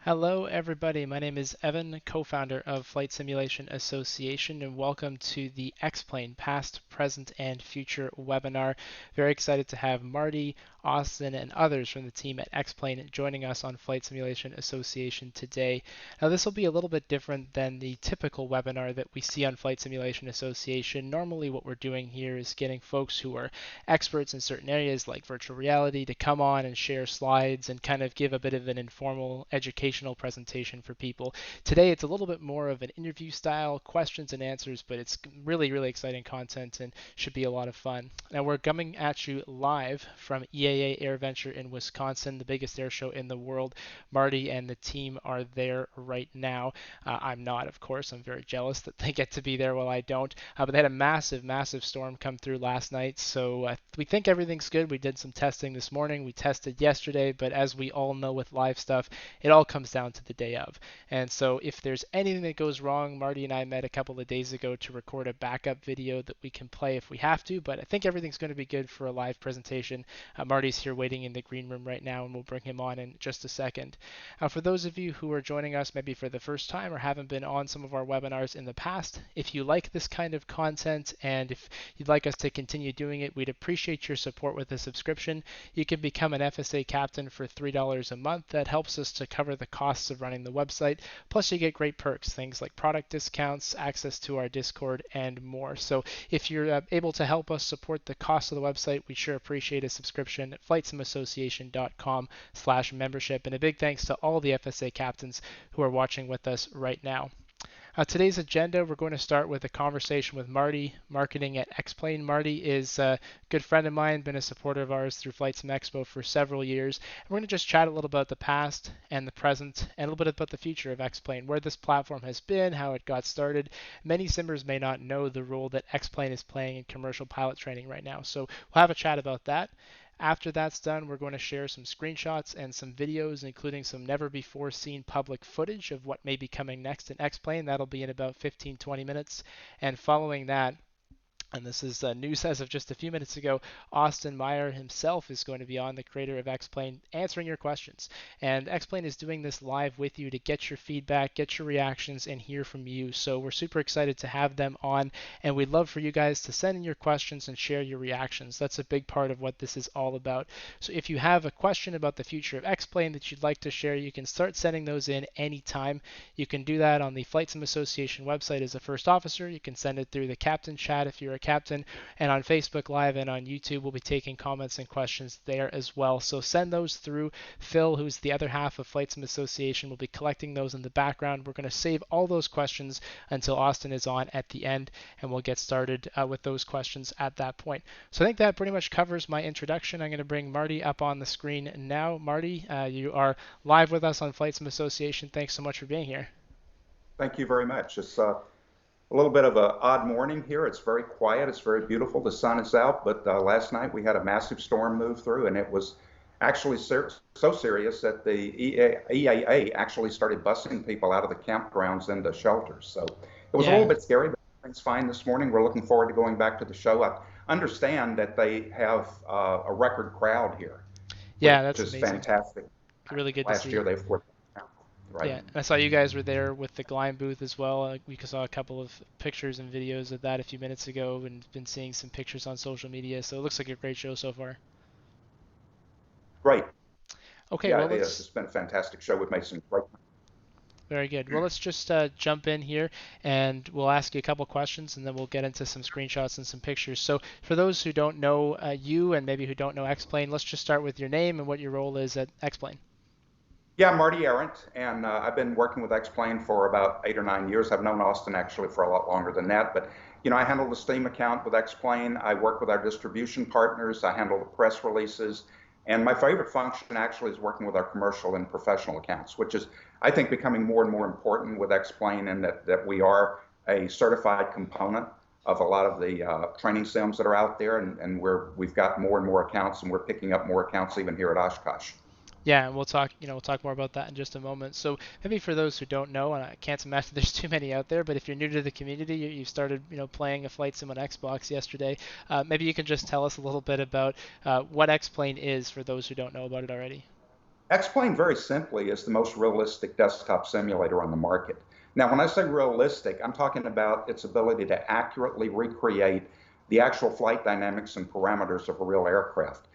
Hello, everybody. My name is Evan, co-founder of Flight Simulation Association, and welcome to the X-Plane Past, Present, and Future webinar. Very excited to have Marty, Austin, and others from the team at X-Plane joining us on Flight Simulation Association today. Now, this will be a little bit different than the typical webinar that we see on Flight Simulation Association. Normally, what we're doing here is getting folks who are experts in certain areas like virtual reality to come on and share slides and kind of give a bit of an informal educational presentation for people. Today it's a little bit more of an interview style, questions and answers, but it's really exciting content and should be a lot of fun. Now we're coming at you live from EAA AirVenture in Wisconsin, the biggest air show in the world. Marty and the team are there right now. I'm not, of course. I'm very jealous that they get to be there while I don't. But they had a massive storm come through last night, so we think everything's good. We did some testing this morning. We tested yesterday, but as we all know with live stuff, it all comes down to the day of. And so if there's anything that goes wrong, Marty and I met a couple of days ago to record a backup video that we can play if we have to, but I think everything's going to be good for a live presentation. Marty's here waiting in the green room right now, and we'll bring him on in just a second. For those of you who are joining us maybe for the first time or haven't been on some of our webinars in the past, if you like this kind of content and if you'd like us to continue doing it, we'd appreciate your support with a subscription. You can become an FSA captain for $3 a month. That helps us to cover the costs of running the website. Plus you get great perks, things like product discounts, access to our Discord, and more. So if you're able to help us support the cost of the website, we sure appreciate a subscription at flightsimassociation.com/membership. And a big thanks to all the FSA captains who are watching with us right now. Today's agenda, we're going to start with a conversation with Marty, marketing at X-Plane. Marty is a good friend of mine, been a supporter of ours through Flight Sim Expo for several years. And we're going to just chat a little about the past and the present and a little bit about the future of X-Plane, where this platform has been, how it got started. Many simmers may not know the role that X-Plane is playing in commercial pilot training right now. So we'll have a chat about that. After that's done, we're going to share some screenshots and some videos, including some never before seen public footage of what may be coming next in X-Plane. That'll be in about 15-20 minutes. And following that, and this is news as of just a few minutes ago, Austin Meyer himself is going to be on, the creator of X-Plane, answering your questions. And X-Plane is doing this live with you to get your feedback, get your reactions, and hear from you. So we're super excited to have them on, and we'd love for you guys to send in your questions and share your reactions. That's a big part of what this is all about. So if you have a question about the future of X-Plane that you'd like to share, you can start sending those in anytime. You can do that on the Flight Sim Association website as a first officer. You can send it through the captain chat if you're a captain, and on Facebook Live and on YouTube we'll be taking comments and questions there as well. So send those through. Phil, who's the other half of Flight Sim Association, will be collecting those in the background. We're going to save all those questions until Austin is on at the end, and we'll get started with those questions at that point. So I think that pretty much covers my introduction. I'm going to bring Marty up on the screen now. Marty, you are live with us on Flight Sim Association. Thanks so much for being here. Thank you very much. It's a little bit of an odd morning here. It's very quiet. It's very beautiful. The sun is out, but last night we had a massive storm move through, and it was actually so serious that the EAA actually started busing people out of the campgrounds into shelters. So it was a little bit scary, but everything's fine this morning. We're looking forward to going back to the show. I understand that they have a record crowd here, That's which is amazing. fantastic. Really good Last to see. year they were. Right. Yeah, and I saw you guys were there with the Glime booth as well. We saw a couple of pictures and videos of that a few minutes ago, and been seeing some pictures on social media. So it looks like a great show so far. Right. Okay, Yeah, well, it is. It's been a fantastic show. We've made some great. Very good. Well, let's just jump in here, and we'll ask you a couple questions, and then we'll get into some screenshots and some pictures. So for those who don't know you and maybe who don't know X-Plane, let's just start with your name and what your role is at X-Plane. Yeah, Marty Arant, and I've been working with X-Plane for about 8 or 9 years. I've known Austin actually for a lot longer than that, but I handle the Steam account with X-Plane. I work with our distribution partners. I handle the press releases, and my favorite function actually is working with our commercial and professional accounts, which is, I think, becoming more and more important with X-Plane, and that we are a certified component of a lot of the training sims that are out there, and we've got more and more accounts, and we're picking up more accounts even here at Oshkosh. Yeah, and we'll talk more about that in just a moment. So maybe for those who don't know, and I can't imagine there's too many out there, but if you're new to the community, you started playing a flight sim on Xbox yesterday. Maybe you can just tell us a little bit about what X-Plane is for those who don't know about it already. X-Plane very simply is the most realistic desktop simulator on the market. Now, when I say realistic, I'm talking about its ability to accurately recreate the actual flight dynamics and parameters of a real aircraft.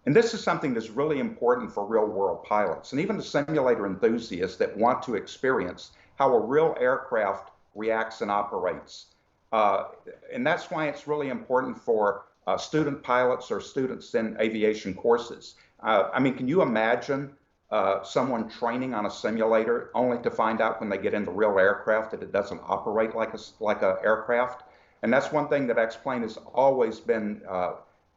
And this is something that's really important for real world pilots and even the simulator enthusiasts that want to experience how a real aircraft reacts and operates. Uh, and that's why it's really important for student pilots or students in aviation courses. I mean, can you imagine someone training on a simulator only to find out when they get in the real aircraft that it doesn't operate like a aircraft? And that's one thing that X-Plane has always been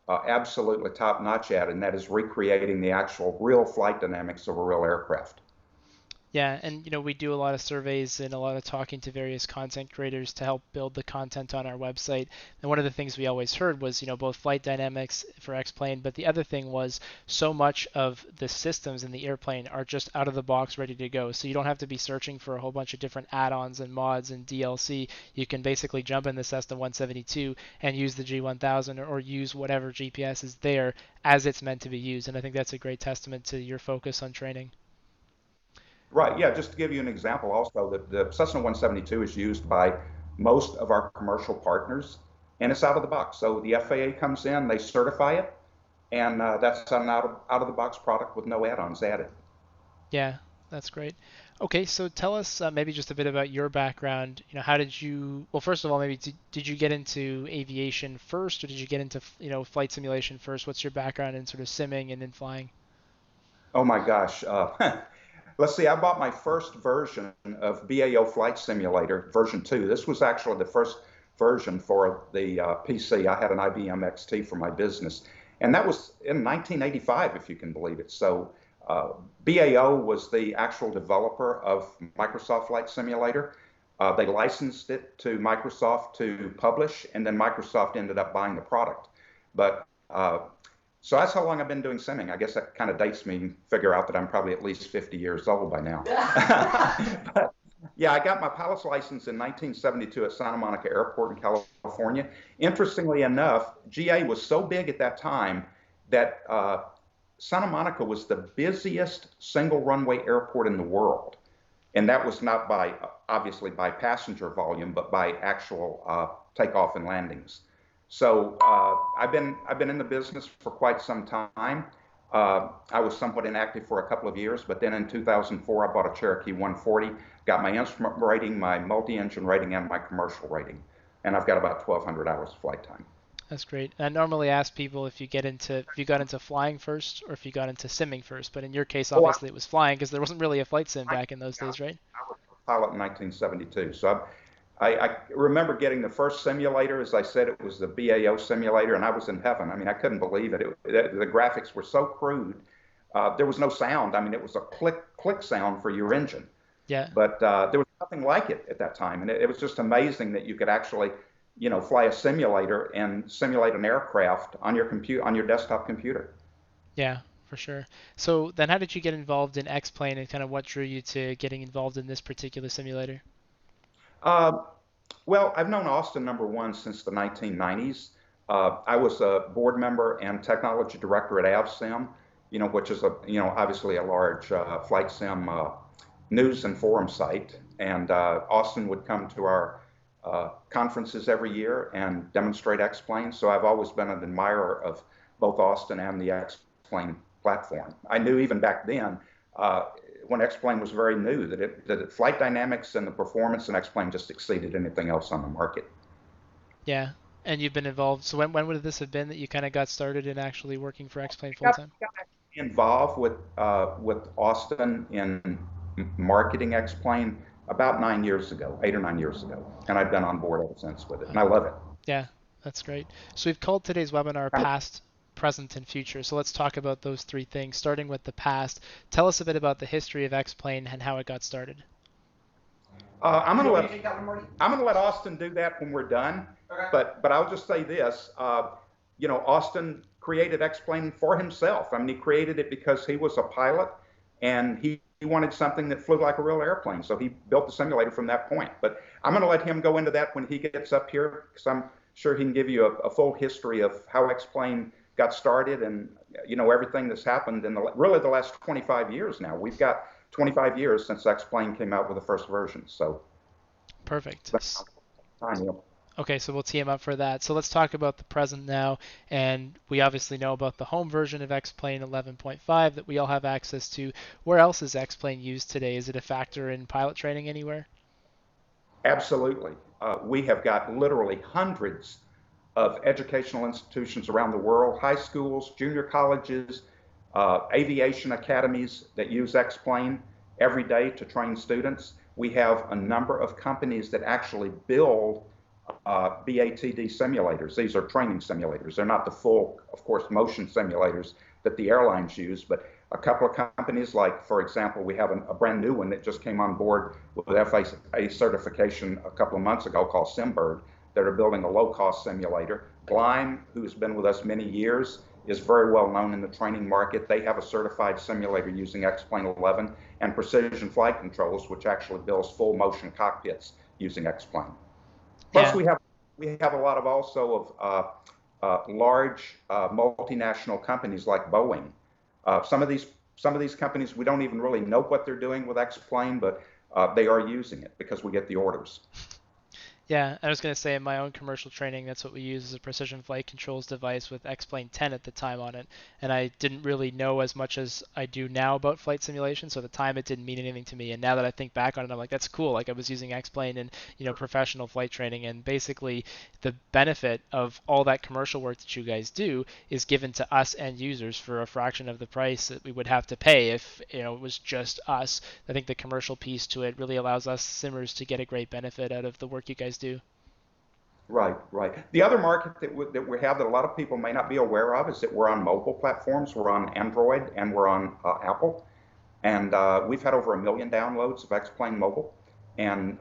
absolutely top notch at, and that is recreating the actual real flight dynamics of a real aircraft. Yeah, and we do a lot of surveys and a lot of talking to various content creators to help build the content on our website. And one of the things we always heard was, both flight dynamics for X-Plane, but the other thing was so much of the systems in the airplane are just out of the box ready to go. So you don't have to be searching for a whole bunch of different add-ons and mods and DLC. You can basically jump in the Cessna 172 and use the G1000 or use whatever GPS is there as it's meant to be used. And I think that's a great testament to your focus on training. Right, yeah, just to give you an example also, the Cessna 172 is used by most of our commercial partners, and it's out of the box. So the FAA comes in, they certify it, and that's an out of the box product with no add-ons added. Yeah, that's great. Okay, so tell us maybe just a bit about your background. How did you, well, first of all, maybe did you get into aviation first, or did you get into, flight simulation first? What's your background in sort of simming and in flying? Oh my gosh. Let's see, I bought my first version of BAO Flight Simulator, version 2. This was actually the first version for the PC. I had an IBM XT for my business. And that was in 1985, if you can believe it. So BAO was the actual developer of Microsoft Flight Simulator. They licensed it to Microsoft to publish, and then Microsoft ended up buying the product. But so that's how long I've been doing simming. I guess that kind of dates me, figure out that I'm probably at least 50 years old by now. But yeah, I got my pilot's license in 1972 at Santa Monica Airport in California. Interestingly enough, GA was so big at that time that Santa Monica was the busiest single runway airport in the world. And that was not by, obviously, by passenger volume, but by actual takeoff and landings. So I've been in the business for quite some time. I was somewhat inactive for a couple of years, but then in 2004 I bought a Cherokee 140, got my instrument rating, my multi-engine rating, and my commercial rating, and I've got about 1,200 hours of flight time. That's great. I normally ask people if you got into flying first or if you got into simming first, but in your case, Oh, obviously it was flying because there wasn't really a flight sim I, back in those days, right? I was a pilot in 1972, so I remember getting the first simulator. As I said, it was the BAO simulator, and I was in heaven. I mean, I couldn't believe it. The graphics were so crude. There was no sound. I mean, it was a click sound for your engine, Yeah. but there was nothing like it at that time, and it was just amazing that you could actually, fly a simulator and simulate an aircraft on your on your desktop computer. Yeah, for sure. So then how did you get involved in X-Plane and kind of what drew you to getting involved in this particular simulator? Uh, Well, I've known Austin number one since the 1990s. I was a board member and technology director at AvSim, which is obviously a large flight sim news and forum site. And Austin would come to our conferences every year and demonstrate X-Plane. So I've always been an admirer of both Austin and the X-Plane platform. I knew even back then, uh, when X-Plane was very new, that flight dynamics and the performance in X-Plane just exceeded anything else on the market. Yeah. And you've been involved. So when would this have been that you kind of got started in actually working for X-Plane full Got, time? got involved with Austin in marketing X-Plane about 9 years ago, 8 or 9 years ago, and I've been on board ever since with it, and I love it. Yeah, that's great. So we've called today's webinar Past, Present, and Future. So let's talk about those three things, starting with the past. Tell us a bit about the history of X-Plane and how it got started. I'm gonna let I'm gonna let Austin do that when we're done. Okay. But I'll just say this. Austin created X-Plane for himself. I mean, he created it because he was a pilot and he wanted something that flew like a real airplane. So he built the simulator from that point. But I'm gonna let him go into that when he gets up here, because I'm sure he can give you a full history of how X-Plane got started, and everything that's happened in really the last 25 years now. We've got 25 years since X-Plane came out with the first version. So Perfect. that's time, Okay, so we'll tee him up for that. So let's talk about the present now. And we obviously know about the home version of X-Plane 11.5 that we all have access to. Where else is X-Plane used today? Is it a factor in pilot training anywhere? Absolutely. We have got literally hundreds of educational institutions around the world, high schools, junior colleges, aviation academies that use X-Plane every day to train students. We have a number of companies that actually build BATD simulators. These are training simulators. They're not the full, of course, motion simulators that the airlines use, but a couple of companies, like, for example, we have a brand new one that just came on board with FAA certification a couple of months ago called SimBird, that are building a low-cost simulator. Gleim, who's been with us many years, is very well known in the training market. They have a certified simulator using X-Plane 11, and Precision Flight Controls, which actually builds full motion cockpits using X-Plane. Plus, Yeah. we have a lot of also of large multinational companies like Boeing. Some of these companies, we don't even really know what they're doing with X-Plane, but they are using it because we get the orders. Yeah, I was going to say in my own commercial training, that's what we use as a precision flight controls device with X-Plane 10 at the time on it. And I didn't really know as much as I do now about flight simulation, so at the time it didn't mean anything to me. And now that I think back on it, I'm like, that's cool. Like I was using X-Plane in, professional flight training, and basically the benefit of all that commercial work that you guys do is given to us end users for a fraction of the price that we would have to pay if, it was just us. I think the commercial piece to it really allows us simmers to get a great benefit out of the work you guys do. Right, right. The other market that we have that a lot of people may not be aware of is that we're on mobile platforms. We're on Android and we're on Apple. And we've had over 1 million downloads of X-Plane Mobile. And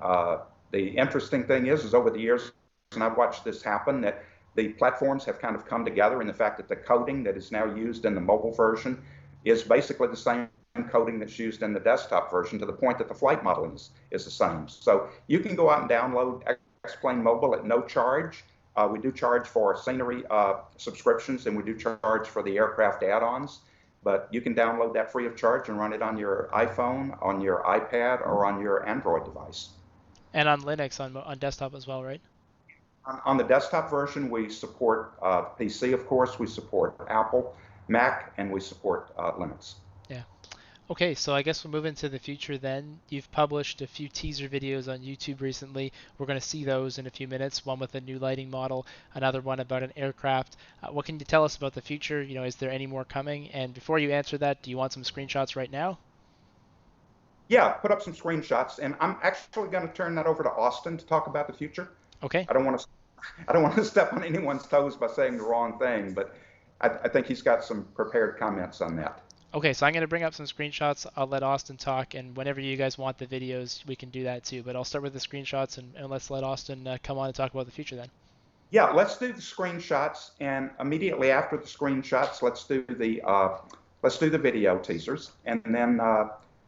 the interesting thing is over the years, and I've watched this happen, that the platforms have kind of come together in the fact that the coding that is now used in the mobile version is basically the same coding that's used in the desktop version, to the point that the flight modeling is the same. So you can go out and download X-Plane Mobile at no charge. We do charge for scenery subscriptions, and we do charge for the aircraft add-ons. But you can download that free of charge and run it on your iPhone, on your iPad, or on your Android device. And on Linux on desktop as well, right? On the desktop version, we support PC, of course. We support Apple, Mac, and we support Linux. Yeah. Okay, so I guess we'll move into the future then. You've published a few teaser videos on YouTube recently. We're going to see those in a few minutes, one with a new lighting model, another one about an aircraft. What can you tell us about the future? Is there any more coming? And before you answer that, do you want some screenshots right now? Yeah, put up some screenshots, and I'm actually going to turn that over to Austin to talk about the future. Okay. I don't want to I don't want to step on anyone's toes by saying the wrong thing, but I think he's got some prepared comments on that. Okay, so I'm going to bring up some screenshots. I'll let Austin talk, and whenever you guys want the videos, we can do that too. But I'll start with the screenshots, and let's let Austin come on and talk about the future then. Yeah, let's do the screenshots, and immediately after the screenshots, let's do the video teasers, and then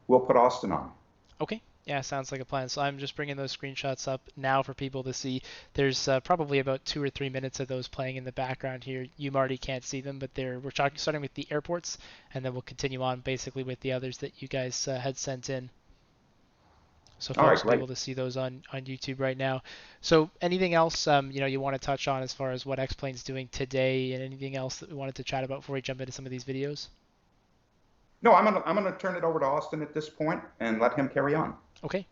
we'll put Austin on. Okay. Yeah, sounds like a plan. So I'm just bringing those screenshots up now for people to see. There's probably about 2 or 3 minutes of those playing in the background here. You, Marty, can't see them, but we're starting with the airports, and then we'll continue on basically with the others that you guys had sent in. So All right, folks will be great. able to see those on YouTube right now. So anything else you want to touch on as far as what X-Plane's doing today, and anything else that we wanted to chat about before we jump into some of these videos? No, I'm gonna turn it over to Austin at this point and let him carry on. Okay.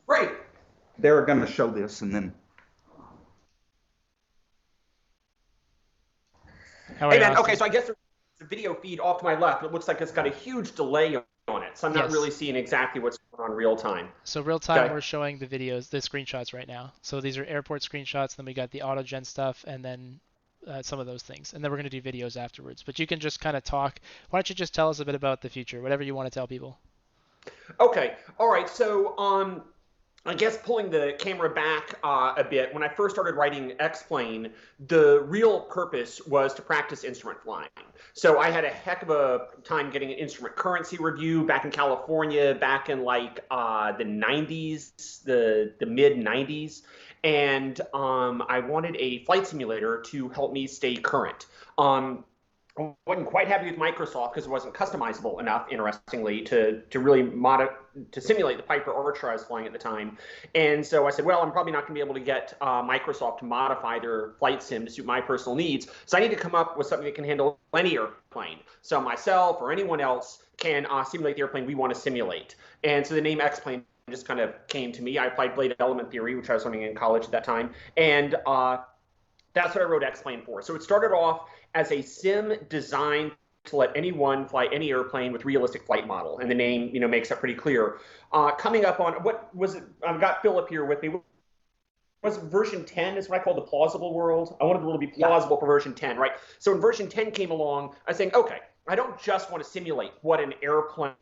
Great. They're going to show this, and then. How are Hey you, man, Austin? okay, so I guess there's a video feed off to my left, but it looks like it's got a huge delay on it, so I'm not Yes. really seeing exactly what's going on real time. So real time, Okay. we're showing the videos, the screenshots right now. So these are airport screenshots, then we got the AutoGen stuff, and then some of those things. And then we're going to do videos afterwards. But you can just kind of talk. Why don't you just tell us a bit about the future, whatever you want to tell people. Okay, all right, so I guess pulling the camera back a bit, when I first started writing X-Plane, the real purpose was to practice instrument flying. So I had a heck of a time getting an instrument currency review back in California, back in like the 90s, the mid 90s. and I wanted a flight simulator to help me stay current. I wasn't quite happy with Microsoft because it wasn't customizable enough, interestingly, to really to simulate the Piper Archer I was flying at the time. And so I said, well, I'm probably not going to be able to get Microsoft to modify their flight sim to suit my personal needs. So I need to come up with something that can handle any airplane. So myself or anyone else can simulate the airplane we want to simulate. And so the name X-Plane just kind of came to me. I applied blade element theory, which I was learning in college at that time. And that's what I wrote X-Plane for. So it started off as a sim designed to let anyone fly any airplane with realistic flight model, and the name, makes that pretty clear. Coming up on what was it? I've got Philip here with me. Was version 10 is what I call the plausible world. I wanted the world to be plausible for version 10, right? So when version 10 came along, I was saying, okay, I don't just want to simulate what an airplane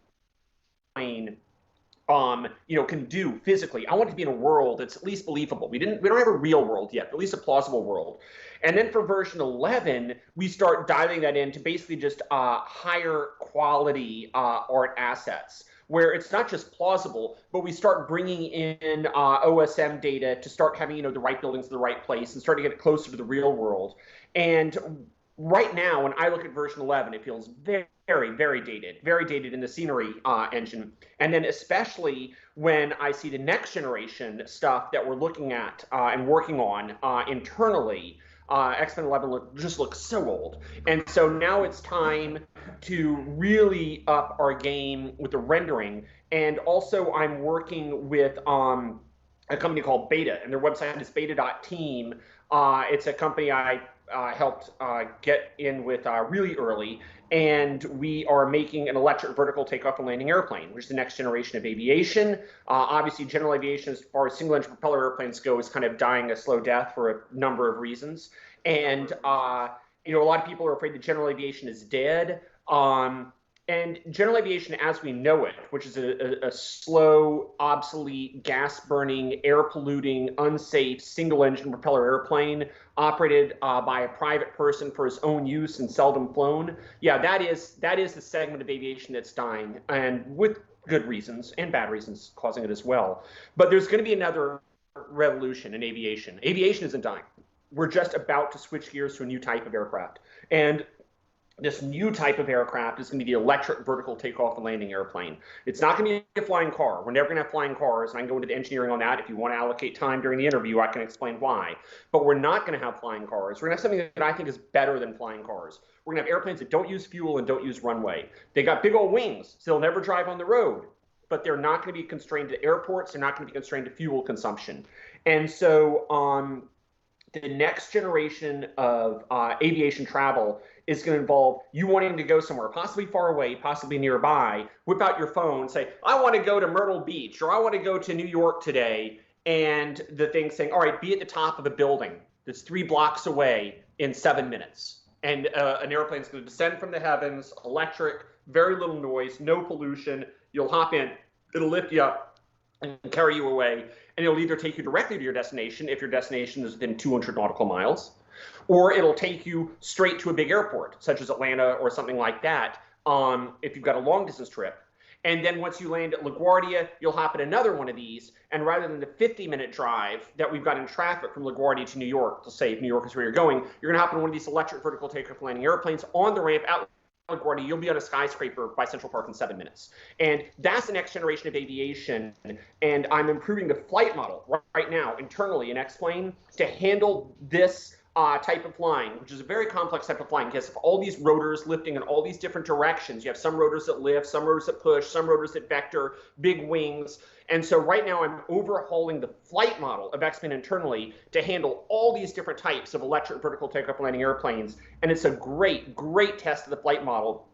can do physically. I want it to be in a world that's at least believable. We don't have a real world yet, but at least a plausible world. And then for version 11, we start dialing that into basically just higher quality art assets, where it's not just plausible, but we start bringing in OSM data to start having the right buildings in the right place and start to get it closer to the real world. And right now, when I look at version 11, it feels very, very dated in the scenery engine. And then especially when I see the next generation stuff that we're looking at and working on internally, X-Men 11 just looks so old. And so now it's time to really up our game with the rendering. And also I'm working with a company called Beta, and their website is beta.team. It's a company I helped get in with really early, and we are making an electric vertical takeoff and landing airplane, which is the next generation of aviation. Obviously, general aviation, as far as single-engine propeller airplanes go, is kind of dying a slow death for a number of reasons. And a lot of people are afraid that general aviation is dead. And general aviation as we know it, which is a slow, obsolete, gas-burning, air-polluting, unsafe, single-engine propeller airplane operated by a private person for his own use and seldom flown. Yeah, that is the segment of aviation that's dying, and with good reasons and bad reasons causing it as well. But there's going to be another revolution in aviation. Aviation isn't dying. We're just about to switch gears to a new type of aircraft. And this new type of aircraft is going to be the electric vertical takeoff and landing airplane. It's not going to be a flying car. We're never going to have flying cars, and I can go into the engineering on that. If you want to allocate time during the interview, I can explain why. But we're not going to have flying cars. We're going to have something that I think is better than flying cars. We're going to have airplanes that don't use fuel and don't use runway. They got big old wings, so they'll never drive on the road. But they're not going to be constrained to airports. They're not going to be constrained to fuel consumption. And so the next generation of aviation travel is going to involve you wanting to go somewhere, possibly far away, possibly nearby, whip out your phone, say, I want to go to Myrtle Beach, or I want to go to New York today, and the thing saying, all right, be at the top of a building that's 3 blocks away in 7 minutes. And an airplane is going to descend from the heavens, electric, very little noise, no pollution. You'll hop in, it'll lift you up and carry you away, and it'll either take you directly to your destination if your destination is within 200 nautical miles, or it'll take you straight to a big airport, such as Atlanta or something like that, if you've got a long-distance trip. And then once you land at LaGuardia, you'll hop in another one of these, and rather than the 50-minute drive that we've got in traffic from LaGuardia to New York, to say if New York is where you're going, you're going to hop in one of these electric vertical takeoff and landing airplanes on the ramp out LaGuardia, you'll be on a skyscraper by Central Park in 7 minutes. And that's the next generation of aviation. And I'm improving the flight model right now internally in X-Plane to handle this type of flying, which is a very complex type of flying because of all these rotors lifting in all these different directions. You have some rotors that lift, some rotors that push, some rotors that vector, big wings. And so right now I'm overhauling the flight model of X-Plane internally to handle all these different types of electric vertical takeoff and landing airplanes. And it's a great, great test of the flight model.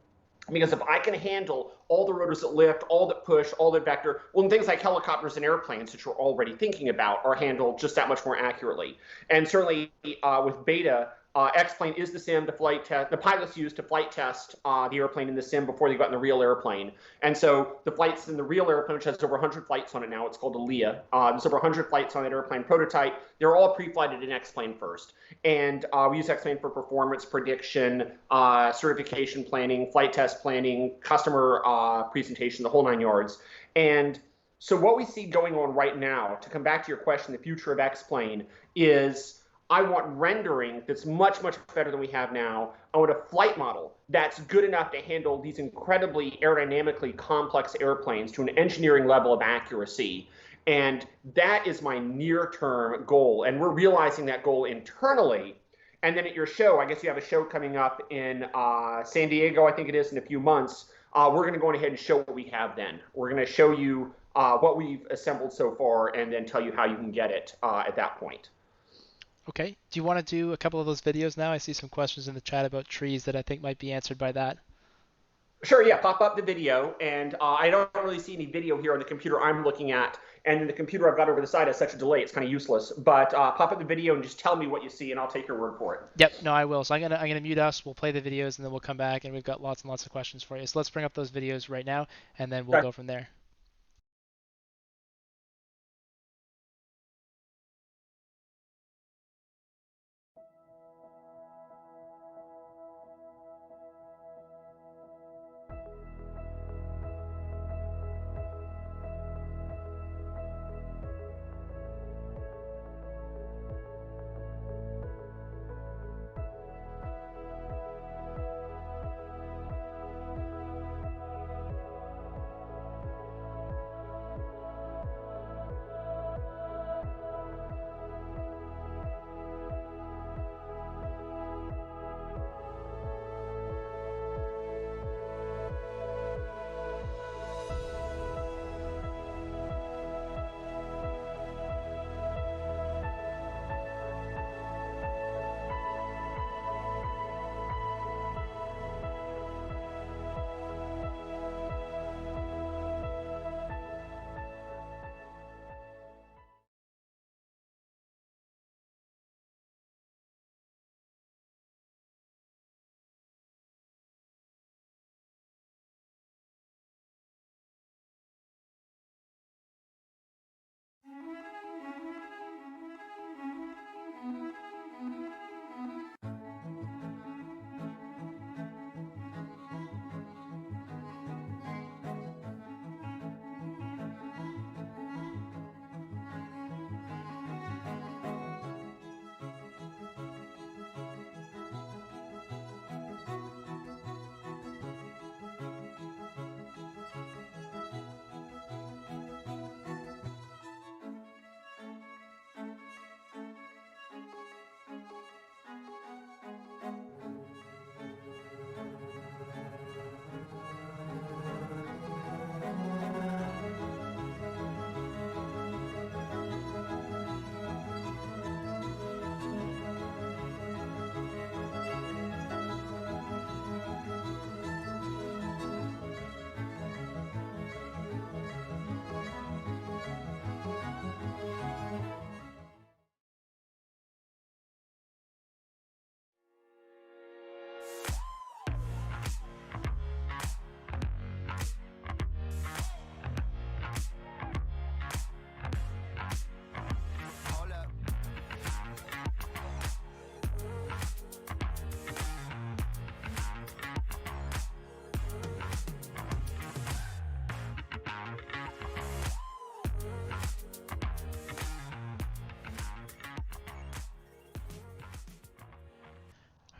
Because if I can handle all the rotors that lift, all that push, all that vector, well, things like helicopters and airplanes, which we're already thinking about, are handled just that much more accurately. And certainly with Beta, X-Plane is the sim the pilots use to flight test the airplane in the sim before they got in the real airplane. And so the flights in the real airplane, which has over 100 flights on it now, it's called a LEA. There's over 100 flights on that airplane prototype. They're all pre-flighted in X-Plane first. And we use X-Plane for performance prediction, certification planning, flight test planning, customer presentation, the whole 9 yards. And So what we see going on right now, to come back to your question, the future of X-Plane, is I want rendering that's much, much better than we have now. I want a flight model that's good enough to handle these incredibly aerodynamically complex airplanes to an engineering level of accuracy. And that is my near-term goal. And we're realizing that goal internally. And then at your show, I guess you have a show coming up in San Diego, I think it is, in a few months. We're going to go ahead and show what we have then. We're going to show you what we've assembled so far and then tell you how you can get it at that point. Okay. Do you want to do a couple of those videos now? I see some questions in the chat about trees that I think might be answered by that. Sure, yeah, pop up the video. And I don't really see any video here on the computer I'm looking at. And then the computer I've got over the side has such a delay, it's kind of useless. But pop up the video and just tell me what you see, and I'll take your word for it. Yep, no, I will. So I'm gonna mute us. We'll play the videos, and then we'll come back, and we've got lots and lots of questions for you. So let's bring up those videos right now, and then we'll go from there.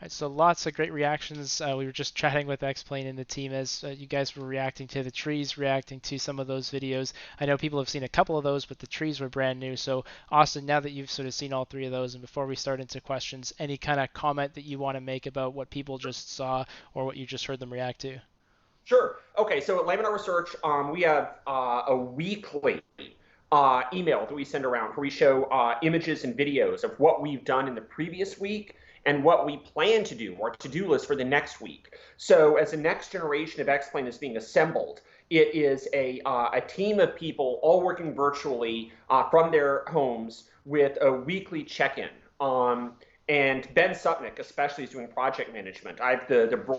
Right, so lots of great reactions. We were just chatting with X-Plane and the team as you guys were reacting to the trees, reacting to some of those videos. I know people have seen a couple of those, but the trees were brand new. So Austin, now that you've sort of seen all three of those, and before we start into questions, any kind of comment that you want to make about what people just saw or what you just heard them react to? Sure. Okay, so at Laminar Research, we have a weekly email that we send around where we show images and videos of what we've done in the previous week and what we plan to do, our to-do list for the next week. So as the next generation of X-Plane is being assembled, it is a team of people all working virtually from their homes with a weekly check-in. And Ben Sutnick especially is doing project management. I have the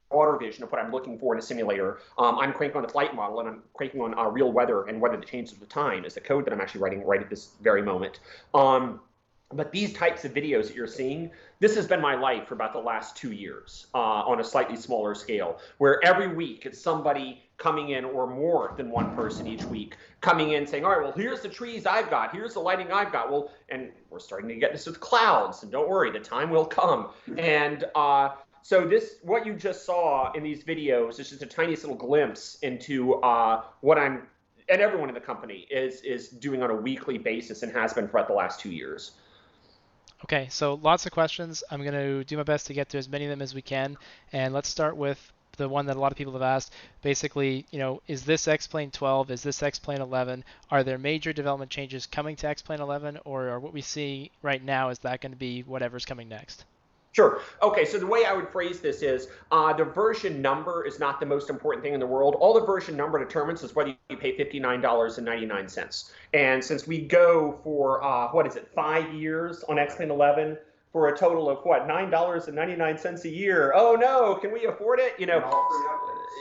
broader vision of what I'm looking for in a simulator. I'm cranking on the flight model, and I'm cranking on real weather and weather that changes with time is the code that I'm actually writing right at this very moment. But these types of videos that you're seeing, this has been my life for about the last 2 years on a slightly smaller scale, where every week it's somebody coming in, or more than one person each week, coming in saying, all right, well, here's the trees I've got, here's the lighting I've got. Well, and we're starting to get this with clouds, and don't worry, the time will come. And so this, what you just saw in these videos is just a tiny little glimpse into what I'm, and everyone in the company is doing on a weekly basis and has been for the last 2 years. Okay, so lots of questions. I'm going to do my best to get to as many of them as we can. And let's start with the one that a lot of people have asked. Basically, is this X-Plane 12? Is this X-Plane 11? Are there major development changes coming to X-Plane 11? Or are what we see right now, is that going to be whatever's coming next? Sure. Okay, so the way I would phrase this is the version number is not the most important thing in the world. All the version number determines is whether you pay $59.99. And since we go for, 5 years on X-Plane 11 for a total of, $9.99 a year. Oh, no, can we afford it?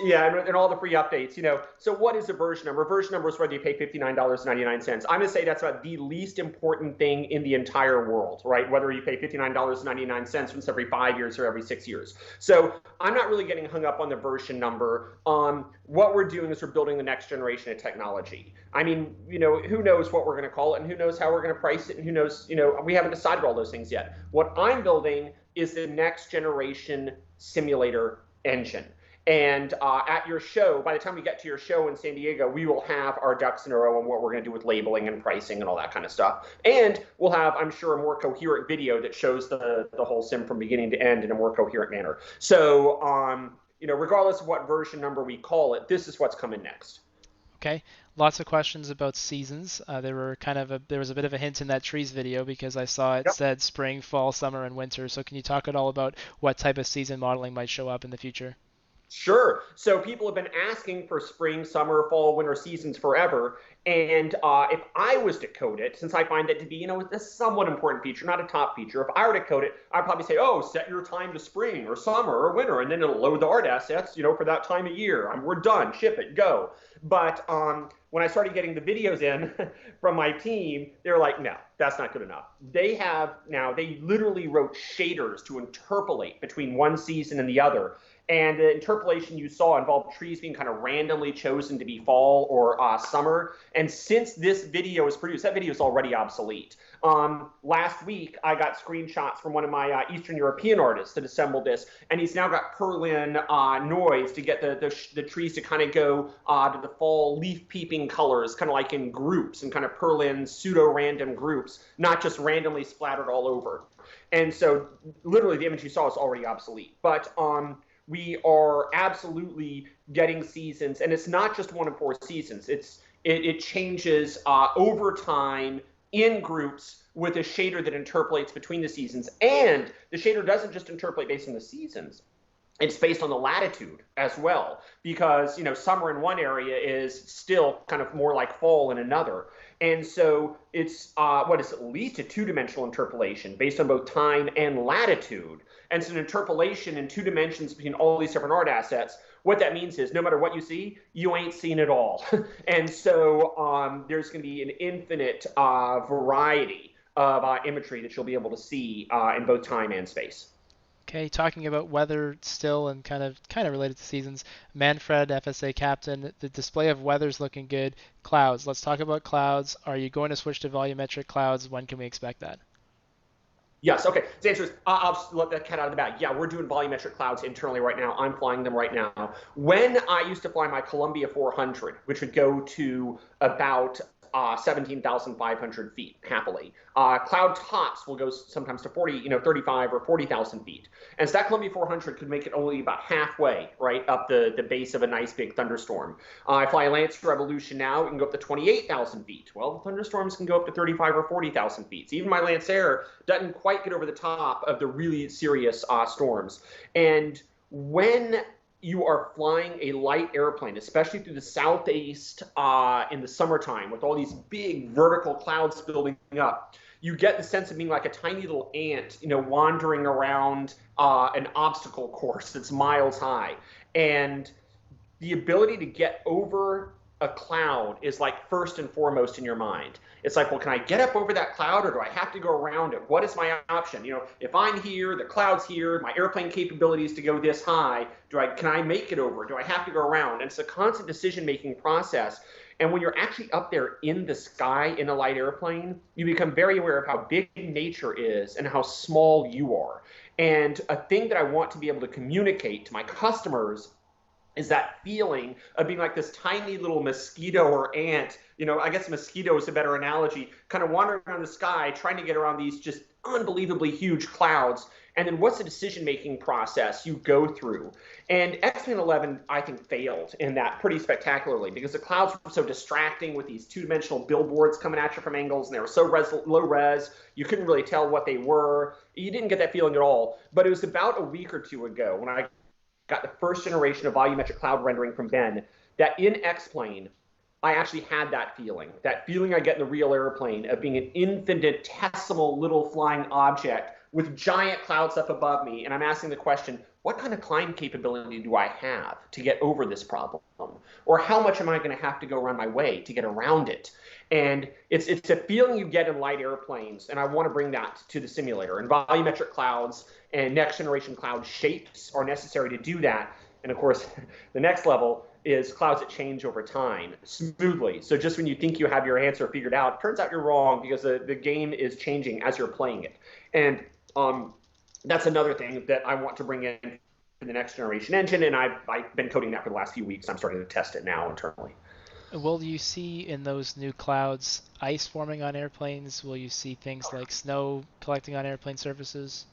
Yeah, and all the free updates, So what is a version number? A version number is whether you pay $59.99. I'm going to say that's about the least important thing in the entire world, right? Whether you pay $59.99 once every 5 years or every 6 years. So I'm not really getting hung up on the version number. What we're doing is we're building the next generation of technology. I mean, who knows what we're going to call it, and who knows how we're going to price it, and who knows, we haven't decided all those things yet. What I'm building is the next generation simulator engine. And at your show, by the time we get to your show in San Diego, we will have our ducks in a row on what we're going to do with labeling and pricing and all that kind of stuff. And we'll have, I'm sure, a more coherent video that shows the whole sim from beginning to end in a more coherent manner. So, regardless of what version number we call it, this is what's coming next. Okay, lots of questions about seasons. There was a bit of a hint in that trees video because I saw it said spring, fall, summer, and winter. So can you talk at all about what type of season modeling might show up in the future? Sure. So people have been asking for spring, summer, fall, winter seasons forever. And if I was to code it, since I find that to be, a somewhat important feature, not a top feature, if I were to code it, I'd probably say, oh, set your time to spring or summer or winter, and then it'll load the art assets, for that time of year. We're done, ship it, go. But when I started getting the videos in from my team, they were like, no, that's not good enough. They literally wrote shaders to interpolate between one season and the other. And the interpolation you saw involved trees being kind of randomly chosen to be fall or summer. And since this video was produced, that video is already obsolete. Last week, I got screenshots from one of my Eastern European artists that assembled this, and he's now got Perlin noise to get the trees to kind of go to the fall leaf peeping colors, kind of like in groups, and kind of Perlin pseudo-random groups, not just randomly splattered all over. And so literally the image you saw is already obsolete. But we are absolutely getting seasons, and it's not just 1 of 4 seasons. It changes over time in groups with a shader that interpolates between the seasons. And the shader doesn't just interpolate based on the seasons. It's based on the latitude as well, because summer in one area is still kind of more like fall in another. And so it's at least a 2-dimensional interpolation based on both time and latitude. And it's an interpolation in 2 dimensions between all these different art assets. What that means is no matter what you see, you ain't seen it all. And so there's going to be an infinite variety of imagery that you'll be able to see in both time and space. Okay, talking about weather still and kind of related to seasons. Manfred, FSA captain, the display of weather's looking good. Clouds. Let's talk about clouds. Are you going to switch to volumetric clouds? When can we expect that? Yes, okay. The answer is, I'll just let that cat out of the bag. Yeah, we're doing volumetric clouds internally right now. I'm flying them right now. When I used to fly my Columbia 400, which would go to about 17,500 feet, happily. Cloud tops will go sometimes to 35 or 40,000 feet. And so that Columbia 400 could make it only about halfway, right, up the base of a nice big thunderstorm. I fly a Lancer Revolution now, it can go up to 28,000 feet. Well, the thunderstorms can go up to 35 or 40,000 feet. So even my Lancer doesn't quite get over the top of the really serious storms. And when you are flying a light airplane, especially through the southeast in the summertime with all these big vertical clouds building up, you get the sense of being like a tiny little ant, wandering around an obstacle course that's miles high. And the ability to get over a cloud is like first and foremost in your mind. It's like, well, can I get up over that cloud, or do I have to go around it? What is my option? If I'm here, the cloud's here, my airplane capabilities to go this high, can I make it over? Do I have to go around? And it's a constant decision-making process. And when you're actually up there in the sky in a light airplane, you become very aware of how big nature is and how small you are. And a thing that I want to be able to communicate to my customers is that feeling of being like this tiny little mosquito or ant. I guess mosquito is a better analogy, kind of wandering around the sky, trying to get around these just unbelievably huge clouds. And then what's the decision-making process you go through? And X-Plane 11, I think, failed in that pretty spectacularly, because the clouds were so distracting with these two-dimensional billboards coming at you from angles, and they were so low res, you couldn't really tell what they were. You didn't get that feeling at all. But it was about a week or two ago when I got the first generation of volumetric cloud rendering from Ben, that in X-Plane, I actually had that feeling I get in the real airplane of being an infinitesimal little flying object with giant cloud stuff above me. And I'm asking the question, what kind of climb capability do I have to get over this problem? Or how much am I going to have to go around my way to get around it? And it's a feeling you get in light airplanes, and I want to bring that to the simulator. And volumetric clouds and next generation cloud shapes are necessary to do that. And of course, the next level is clouds that change over time smoothly. So just when you think you have your answer figured out, it turns out you're wrong, because the game is changing as you're playing it. And that's another thing that I want to bring in the next generation engine, and I've been coding that for the last few weeks. I'm starting to test it now internally. Will you see in those new clouds ice forming on airplanes? Will you see things like snow collecting on airplane surfaces?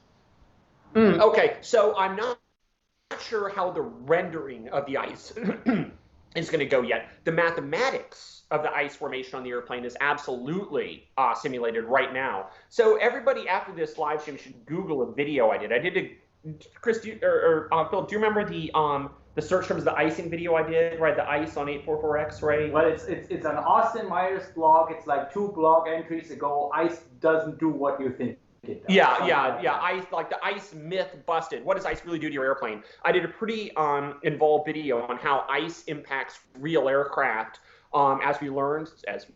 Okay, so I'm not sure how the rendering of the ice is going to go yet. The mathematics of the ice formation on the airplane is absolutely simulated right now. So everybody after this live stream should Google a video I did. Chris, Phil, do you remember the search terms, the icing video I did, right? The ice on 844X, right? Well, it's an Austin Myers blog. It's like 2 blog entries ago. Ice doesn't do what you think it does. Yeah. Ice, like the ice myth busted. What does ice really do to your airplane? I did a pretty involved video on how ice impacts real aircraft, as we learned, as we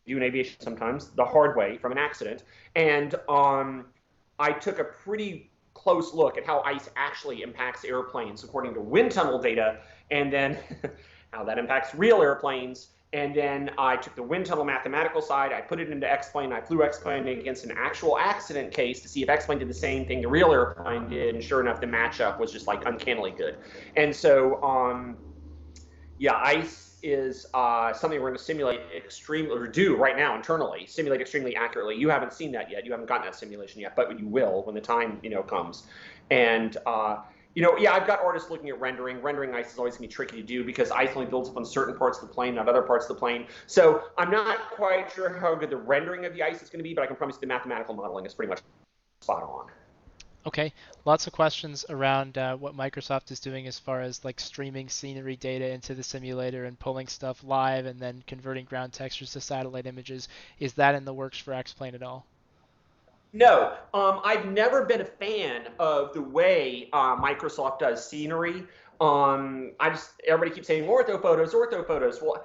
do in aviation sometimes, the hard way from an accident. And I took a pretty close look at how ice actually impacts airplanes according to wind tunnel data, and then how that impacts real airplanes. And then I took the wind tunnel mathematical side, I put it into X-Plane, I flew X-Plane against an actual accident case to see if X-Plane did the same thing the real airplane did, and sure enough, the matchup was just like uncannily good. And so, ice is something we're going to simulate right now internally, simulate extremely accurately. You haven't seen that yet. You haven't gotten that simulation yet, but you will when the time comes. And I've got artists looking at rendering. Rendering ice is always going to be tricky to do, because ice only builds up on certain parts of the plane, not other parts of the plane. So I'm not quite sure how good the rendering of the ice is going to be, but I can promise you the mathematical modeling is pretty much spot on. Okay, lots of questions around what Microsoft is doing as far as like streaming scenery data into the simulator and pulling stuff live and then converting ground textures to satellite images. Is that in the works for X-Plane at all? No, I've never been a fan of the way Microsoft does scenery. Everybody keeps saying orthophotos. Well,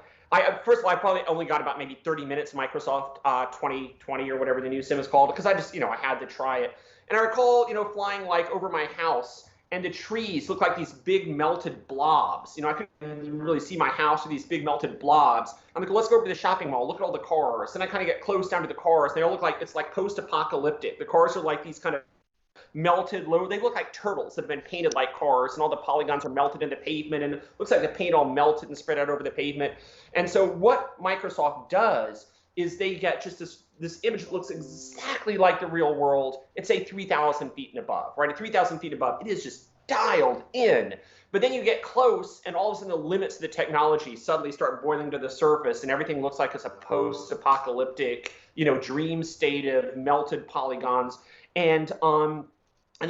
first of all, I probably only got about maybe 30 minutes Microsoft 2020 or whatever the new sim is called, because I had to try it. And I recall, flying like over my house, and the trees look like these big melted blobs. I couldn't really see my house with these big melted blobs. I'm like, let's go over to the shopping mall, look at all the cars. And I kind of get close down to the cars. They all look like, it's like post-apocalyptic. The cars are like these kind of melted, they look like turtles that have been painted like cars, and all the polygons are melted into pavement, and it looks like the paint all melted and spread out over the pavement. And so what Microsoft does is they get just this image that looks exactly like the real world. It's say 3,000 feet and above, right? At 3,000 feet above, it is just dialed in. But then you get close, and all of a sudden the limits of the technology suddenly start boiling to the surface, and everything looks like it's a post-apocalyptic, dream state of melted polygons. And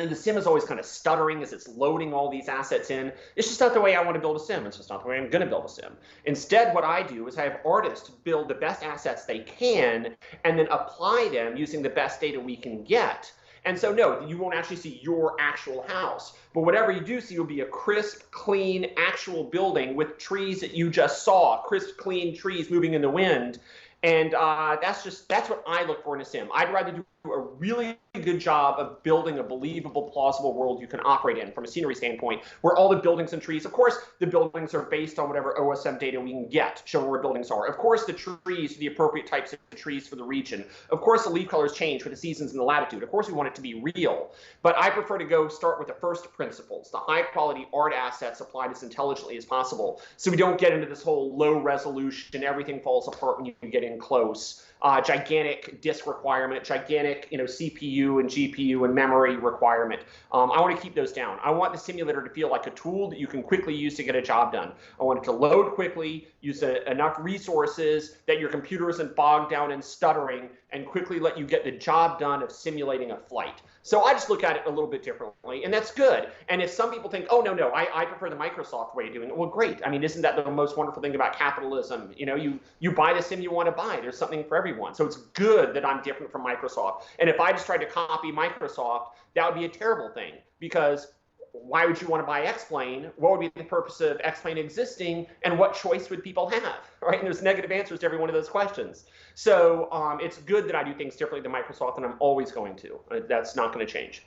then the sim is always kind of stuttering as it's loading all these assets in. It's just not the way I want to build a sim. It's just not the way I'm going to build a sim. Instead, what I do is I have artists build the best assets they can and then apply them using the best data we can get. And so, no, you won't actually see your actual house. But whatever you do see will be a crisp, clean, actual building with trees that you just saw, crisp, clean trees moving in the wind. And that's what I look for in a sim. I'd rather do a really good job of building a believable, plausible world you can operate in from a scenery standpoint, where all the buildings and trees, of course, the buildings are based on whatever OSM data we can get, showing where buildings are. Of course, the trees are the appropriate types of trees for the region. Of course, the leaf colors change with the seasons and the latitude. Of course, we want it to be real. But I prefer to go start with the first principles, the high-quality art assets applied as intelligently as possible, so we don't get into this whole low resolution, everything falls apart when you get in close. Gigantic disk requirement, gigantic CPU and GPU and memory requirement. I want to keep those down. I want the simulator to feel like a tool that you can quickly use to get a job done. I want it to load quickly, use enough resources that your computer isn't bogged down and stuttering, and quickly let you get the job done of simulating a flight. So I just look at it a little bit differently, and that's good. And if some people think, oh, no, I prefer the Microsoft way of doing it, well, great. I mean, isn't that the most wonderful thing about capitalism? You buy the sim you want to buy. There's something for everyone. So it's good that I'm different from Microsoft. And if I just tried to copy Microsoft, that would be a terrible thing, because why would you want to buy X-Plane? What would be the purpose of X-Plane existing? And what choice would people have? Right? And there's negative answers to every one of those questions. So it's good that I do things differently than Microsoft, and I'm always going to. That's not going to change.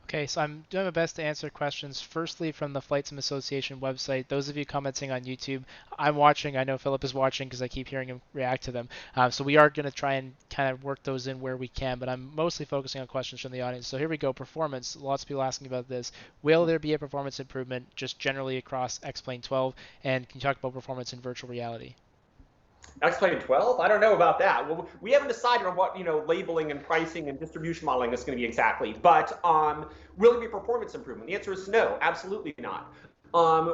Okay, so I'm doing my best to answer questions. Firstly, from the Flight Sim Association website, those of you commenting on YouTube, I'm watching. I know Philip is watching because I keep hearing him react to them. So we are going to try and kind of work those in where we can, but I'm mostly focusing on questions from the audience. So here we go. Performance. Lots of people asking about this. Will there be a performance improvement just generally across X-Plane 12? And can you talk about performance in virtual reality? X-Plane 12? I don't know about that. Well, we haven't decided on what labeling and pricing and distribution modeling is going to be exactly. But will there be performance improvement? The answer is no, absolutely not.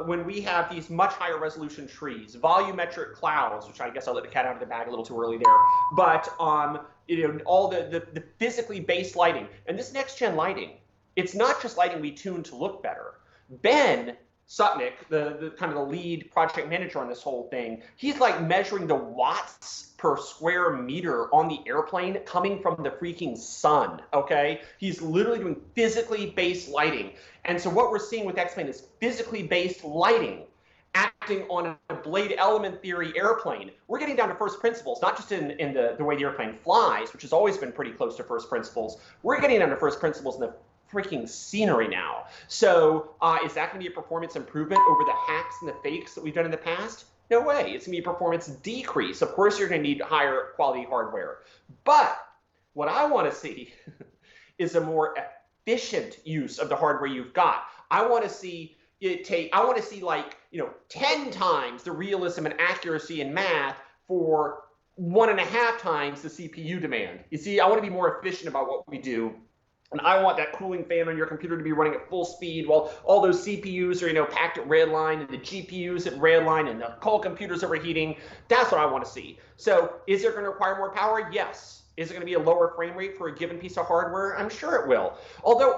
When we have these much higher resolution trees, volumetric clouds, which I guess I'll let the cat out of the bag a little too early there, but all the physically based lighting, and this next gen lighting, it's not just lighting we tune to look better. Ben Sutnick, the kind of the lead project manager on this whole thing, he's like measuring the watts per square meter on the airplane coming from the freaking sun, okay? He's literally doing physically based lighting. And so what we're seeing with X-Plane is physically based lighting acting on a blade element theory airplane. We're getting down to first principles, not just in the way the airplane flies, which has always been pretty close to first principles. We're getting down to first principles in the freaking scenery now. So is that going to be a performance improvement over the hacks and the fakes that we've done in the past? No way. It's going to be a performance decrease. Of course, you're going to need higher quality hardware. But what I want to see is a more efficient use of the hardware you've got. I want to see like 10 times the realism and accuracy in math for 1.5 times the CPU demand. You see, I want to be more efficient about what we do. And I want that cooling fan on your computer to be running at full speed while all those CPUs are, packed at redline, and the GPUs at redline, and the whole computers overheating. That's what I want to see. So is it going to require more power? Yes. Is it going to be a lower frame rate for a given piece of hardware? I'm sure it will. Although,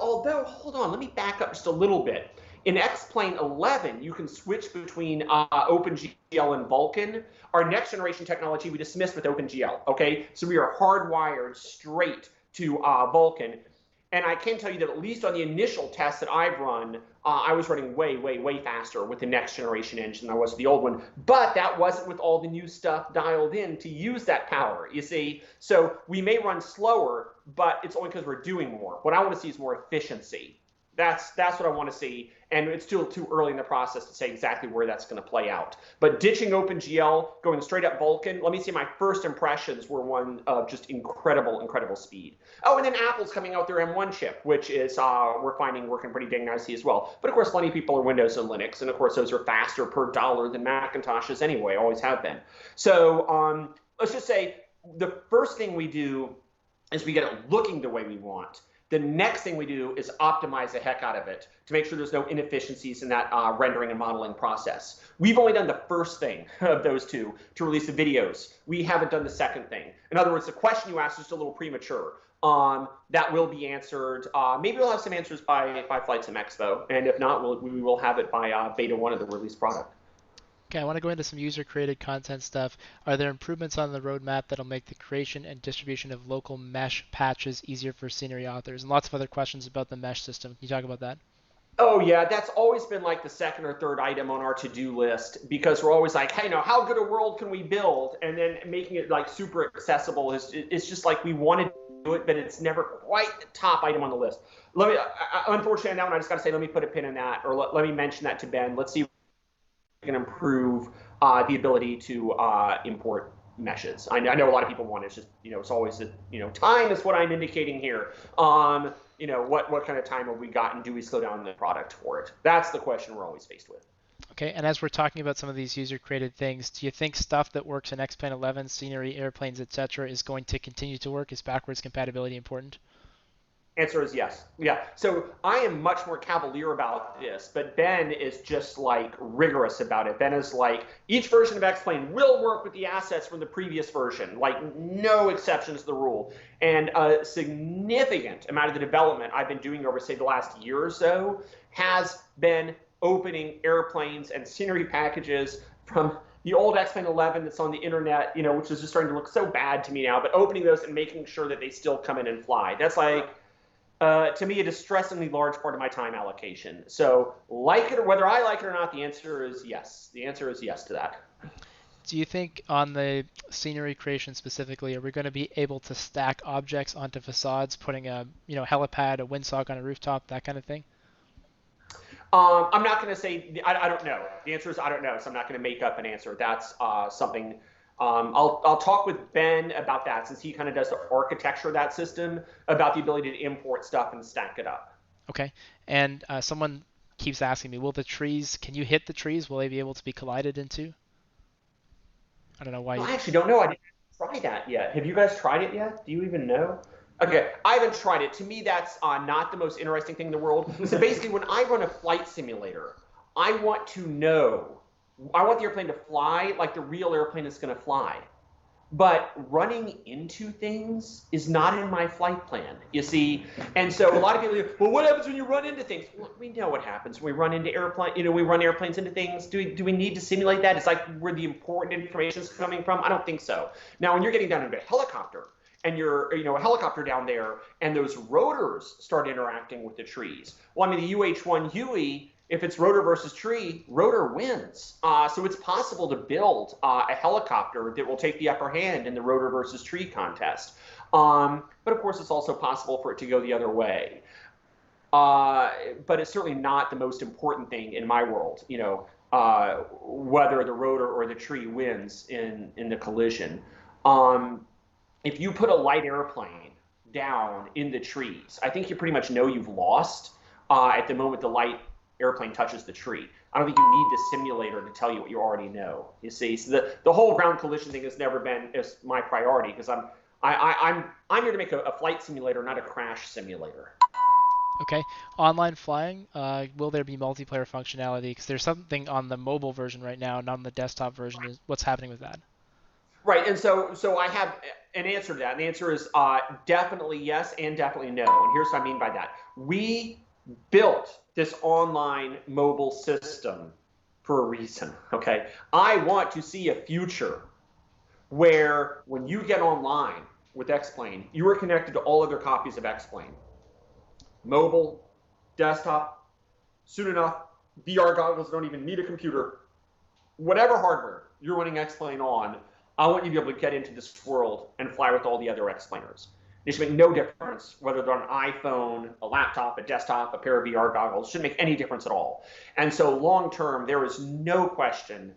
hold on, let me back up just a little bit. In X-Plane 11, you can switch between OpenGL and Vulkan. Our next generation technology we dismissed with OpenGL, okay? So we are hardwired straight to Vulkan. And I can tell you that at least on the initial tests that I've run, I was running way, way, way faster with the next generation engine than I was with the old one. But that wasn't with all the new stuff dialed in to use that power, you see? So we may run slower, but it's only because we're doing more. What I want to see is more efficiency. That's what I want to see, and it's still too early in the process to say exactly where that's going to play out. But ditching OpenGL, going straight up Vulkan, let me see, my first impressions were one of just incredible, incredible speed. Oh, and then Apple's coming out their M1 chip, which is we're finding working pretty dang nicely as well. But of course, plenty of people are Windows and Linux, and of course, those are faster per dollar than Macintoshes anyway, always have been. So let's just say the first thing we do is we get it looking the way we want. The next thing we do is optimize the heck out of it to make sure there's no inefficiencies in that rendering and modeling process. We've only done the first thing of those two to release the videos. We haven't done the second thing. In other words, the question you asked is just a little premature. That will be answered. Maybe we'll have some answers by Flight Sim Expo, and if not, we will have it by beta 1 of the released product. Okay, I want to go into some user-created content stuff. Are there improvements on the roadmap that'll make the creation and distribution of local mesh patches easier for scenery authors? And lots of other questions about the mesh system. Can you talk about that? Oh yeah, that's always been like the second or third item on our to-do list because we're always like, hey, how good a world can we build? And then making it like super accessible is it's just like we want to do it, but it's never quite the top item on the list. Unfortunately, on that one, I just got to say, let me put a pin in that, or let me mention that to Ben. Let's see if we can improve the ability to import meshes. I know a lot of people want it. It's just, it's always, time is what I'm indicating here. What kind of time have we got, and do we slow down the product for it? That's the question we're always faced with. Okay, and as we're talking about some of these user-created things, do you think stuff that works in X-Plane 11, scenery, airplanes, etc., is going to continue to work? Is backwards compatibility important? Answer is yes. Yeah. So I am much more cavalier about this, but Ben is just like rigorous about it. Ben is like, each version of X-Plane will work with the assets from the previous version, like no exceptions to the rule. And a significant amount of the development I've been doing over, say, the last year or so has been opening airplanes and scenery packages from the old X-Plane 11 that's on the internet, which is just starting to look so bad to me now, but opening those and making sure that they still come in and fly. That's like, to me, a distressingly large part of my time allocation. So like it, or whether I like it or not, the answer is yes. The answer is yes to that. Do you think on the scenery creation specifically, are we going to be able to stack objects onto facades, putting a helipad, a windsock on a rooftop, that kind of thing? I'm not going to say, I don't know. The answer is I don't know, so I'm not going to make up an answer. That's something I'll talk with Ben about that, since he kind of does the architecture of that system, about the ability to import stuff and stack it up. Okay. And someone keeps asking me, can you hit the trees? Will they be able to be collided into? I don't know why. I actually don't know. I didn't try that yet. Have you guys tried it yet? Do you even know? Okay, I haven't tried it. To me, that's not the most interesting thing in the world. So basically, when I run a flight simulator, I want the airplane to fly like the real airplane is going to fly. But running into things is not in my flight plan, you see. And so a lot of people go, well, what happens when you run into things? Well, we know what happens when we run into we run airplanes into things. Do we need to simulate that? It's like where the important information is coming from? I don't think so. Now, when you're getting down into a helicopter, and you're, a helicopter down there, and those rotors start interacting with the trees. Well, I mean, the UH-1 Huey, if it's rotor versus tree, rotor wins. So it's possible to build a helicopter that will take the upper hand in the rotor versus tree contest. But of course, it's also possible for it to go the other way. But it's certainly not the most important thing in my world, whether the rotor or the tree wins in the collision. If you put a light airplane down in the trees, I think you pretty much know you've lost at the moment the light airplane touches the tree. I don't think you need the simulator to tell you what you already know. You see, so the whole ground collision thing has never been my priority, because I'm here to make a flight simulator, not a crash simulator. Okay. Online flying, will there be multiplayer functionality? Because there's something on the mobile version right now, not on the desktop version. What's happening with that? Right, and so I have an answer to that. And the answer is definitely yes and definitely no. And here's what I mean by that. We built this online mobile system for a reason, okay? I want to see a future where when you get online with X-Plane, you are connected to all other copies of X-Plane. Mobile, desktop, soon enough, VR goggles don't even need a computer. Whatever hardware you're running X-Plane on, I want you to be able to get into this world and fly with all the other X-Planers. It should make no difference whether they're on an iPhone, a laptop, a desktop, a pair of VR goggles. It shouldn't make any difference at all. And so long term, there is no question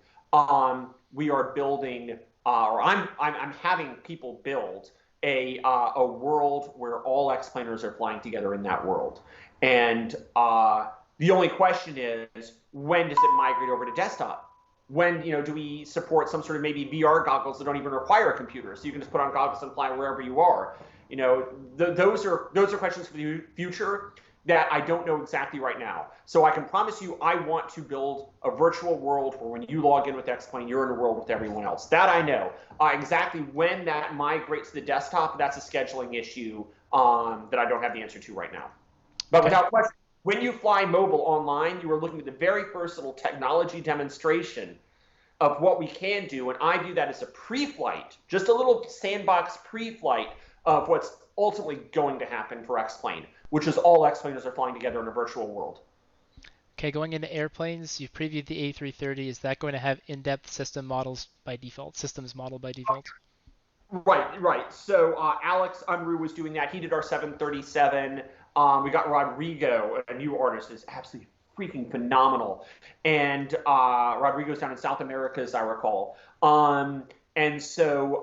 we are building, or I'm having people build a world where all X-Planers are flying together in that world. And the only question is, when does it migrate over to desktop? When do we support some sort of maybe VR goggles that don't even require a computer, so you can just put on goggles and fly wherever you are? Those are questions for the future that I don't know exactly right now. So I can promise you, I want to build a virtual world where when you log in with X-Plane, you're in a world with everyone else. That I know. Exactly when that migrates to the desktop, that's a scheduling issue that I don't have the answer to right now. But without question, when you fly mobile online, you are looking at the very first little technology demonstration of what we can do, and I view that as a pre-flight, just a little sandbox pre-flight of what's ultimately going to happen for X-Plane, which is all X-Planers are flying together in a virtual world. Okay, going into airplanes, you've previewed the A330. Is that going to have in-depth system models by default, systems model by default? Right. So Alex Unruh was doing that. He did our 737. We got Rodrigo, a new artist, is absolutely freaking phenomenal. And Rodrigo's down in South America, as I recall. And so,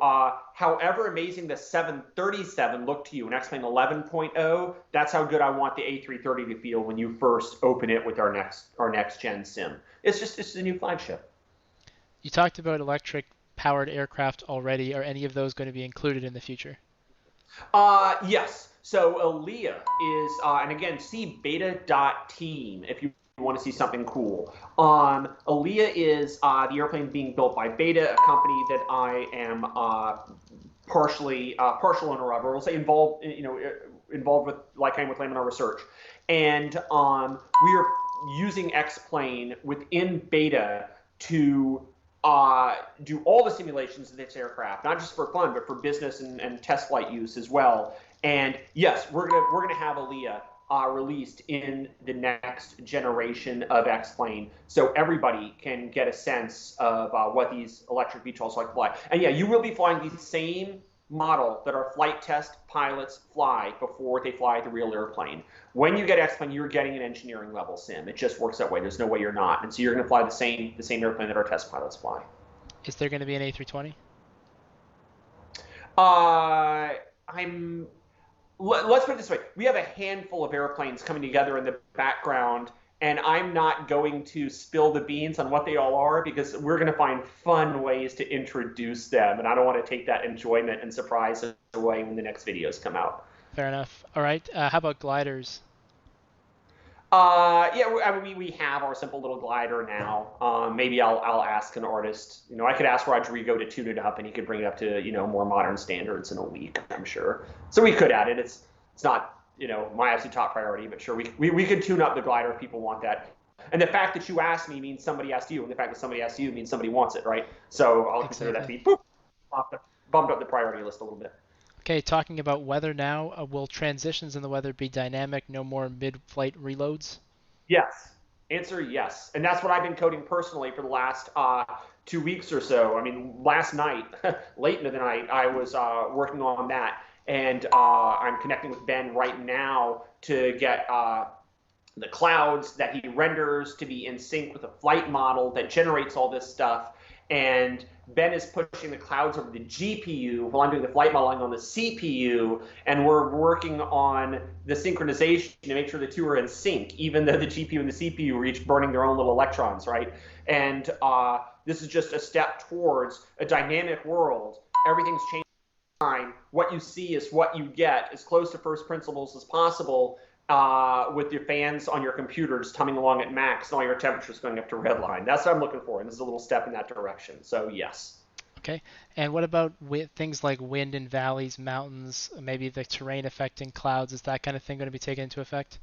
however amazing the 737 looked to you in X-Plane 11.0, that's how good I want the A330 to feel when you first open it with our next gen sim. It's a new flagship. You talked about electric powered aircraft already. Are any of those going to be included in the future? Yes. So Aaliyah is, and again, see beta.team if you want to see something cool. Aaliyah is the airplane being built by Beta, a company that I am partial owner of, or we'll say involved with, like I am with Laminar Research. And we are using X-Plane within Beta to do all the simulations of this aircraft, not just for fun, but for business and test flight use as well. And yes, we're gonna have Aaliyah released in the next generation of X-Plane, so everybody can get a sense of what these electric VTOLs like fly. And yeah, you will be flying the same model that our flight test pilots fly before they fly the real airplane. When you get X-Plane, you're getting an engineering level sim. It just works that way. There's no way you're not. And so you're going to fly the same airplane that our test pilots fly. Is there going to be an A320? Let's put it this way. We have a handful of airplanes coming together in the background, and I'm not going to spill the beans on what they all are because we're going to find fun ways to introduce them, and I don't want to take that enjoyment and surprise away when the next videos come out. Fair enough. All right. How about gliders? Yeah, I mean, we have our simple little glider now. Maybe I'll ask an artist. I could ask Rodrigo to tune it up, and he could bring it up to more modern standards in a week. I'm sure. So we could add it. It's not my absolute top priority, but sure we could tune up the glider if people want that. And the fact that you asked me means somebody asked you, and the fact that somebody asked you means somebody wants it, right? So I'll consider that to be bumped up the priority list a little bit. Okay, talking about weather now, will transitions in the weather be dynamic, no more mid-flight reloads? Yes. Answer yes. And that's what I've been coding personally for the last 2 weeks or so. I mean, last night, late into the night, I was working on that. And I'm connecting with Ben right now to get the clouds that he renders to be in sync with a flight model that generates all this stuff. And Ben is pushing the clouds over the GPU while I'm doing the flight modeling on the CPU, and we're working on the synchronization to make sure the two are in sync, even though the GPU and the CPU are each burning their own little electrons, right? And this is just a step towards a dynamic world. Everything's changing all the time. What you see is what you get, as close to first principles as possible, with your fans on your computer just humming along at max and all your temperatures going up to red line. That's what I'm looking for, and this is a little step in that direction. So yes. Okay. And what about things like wind in valleys, mountains, maybe the terrain affecting clouds? Is that kind of thing going to be taken into effect?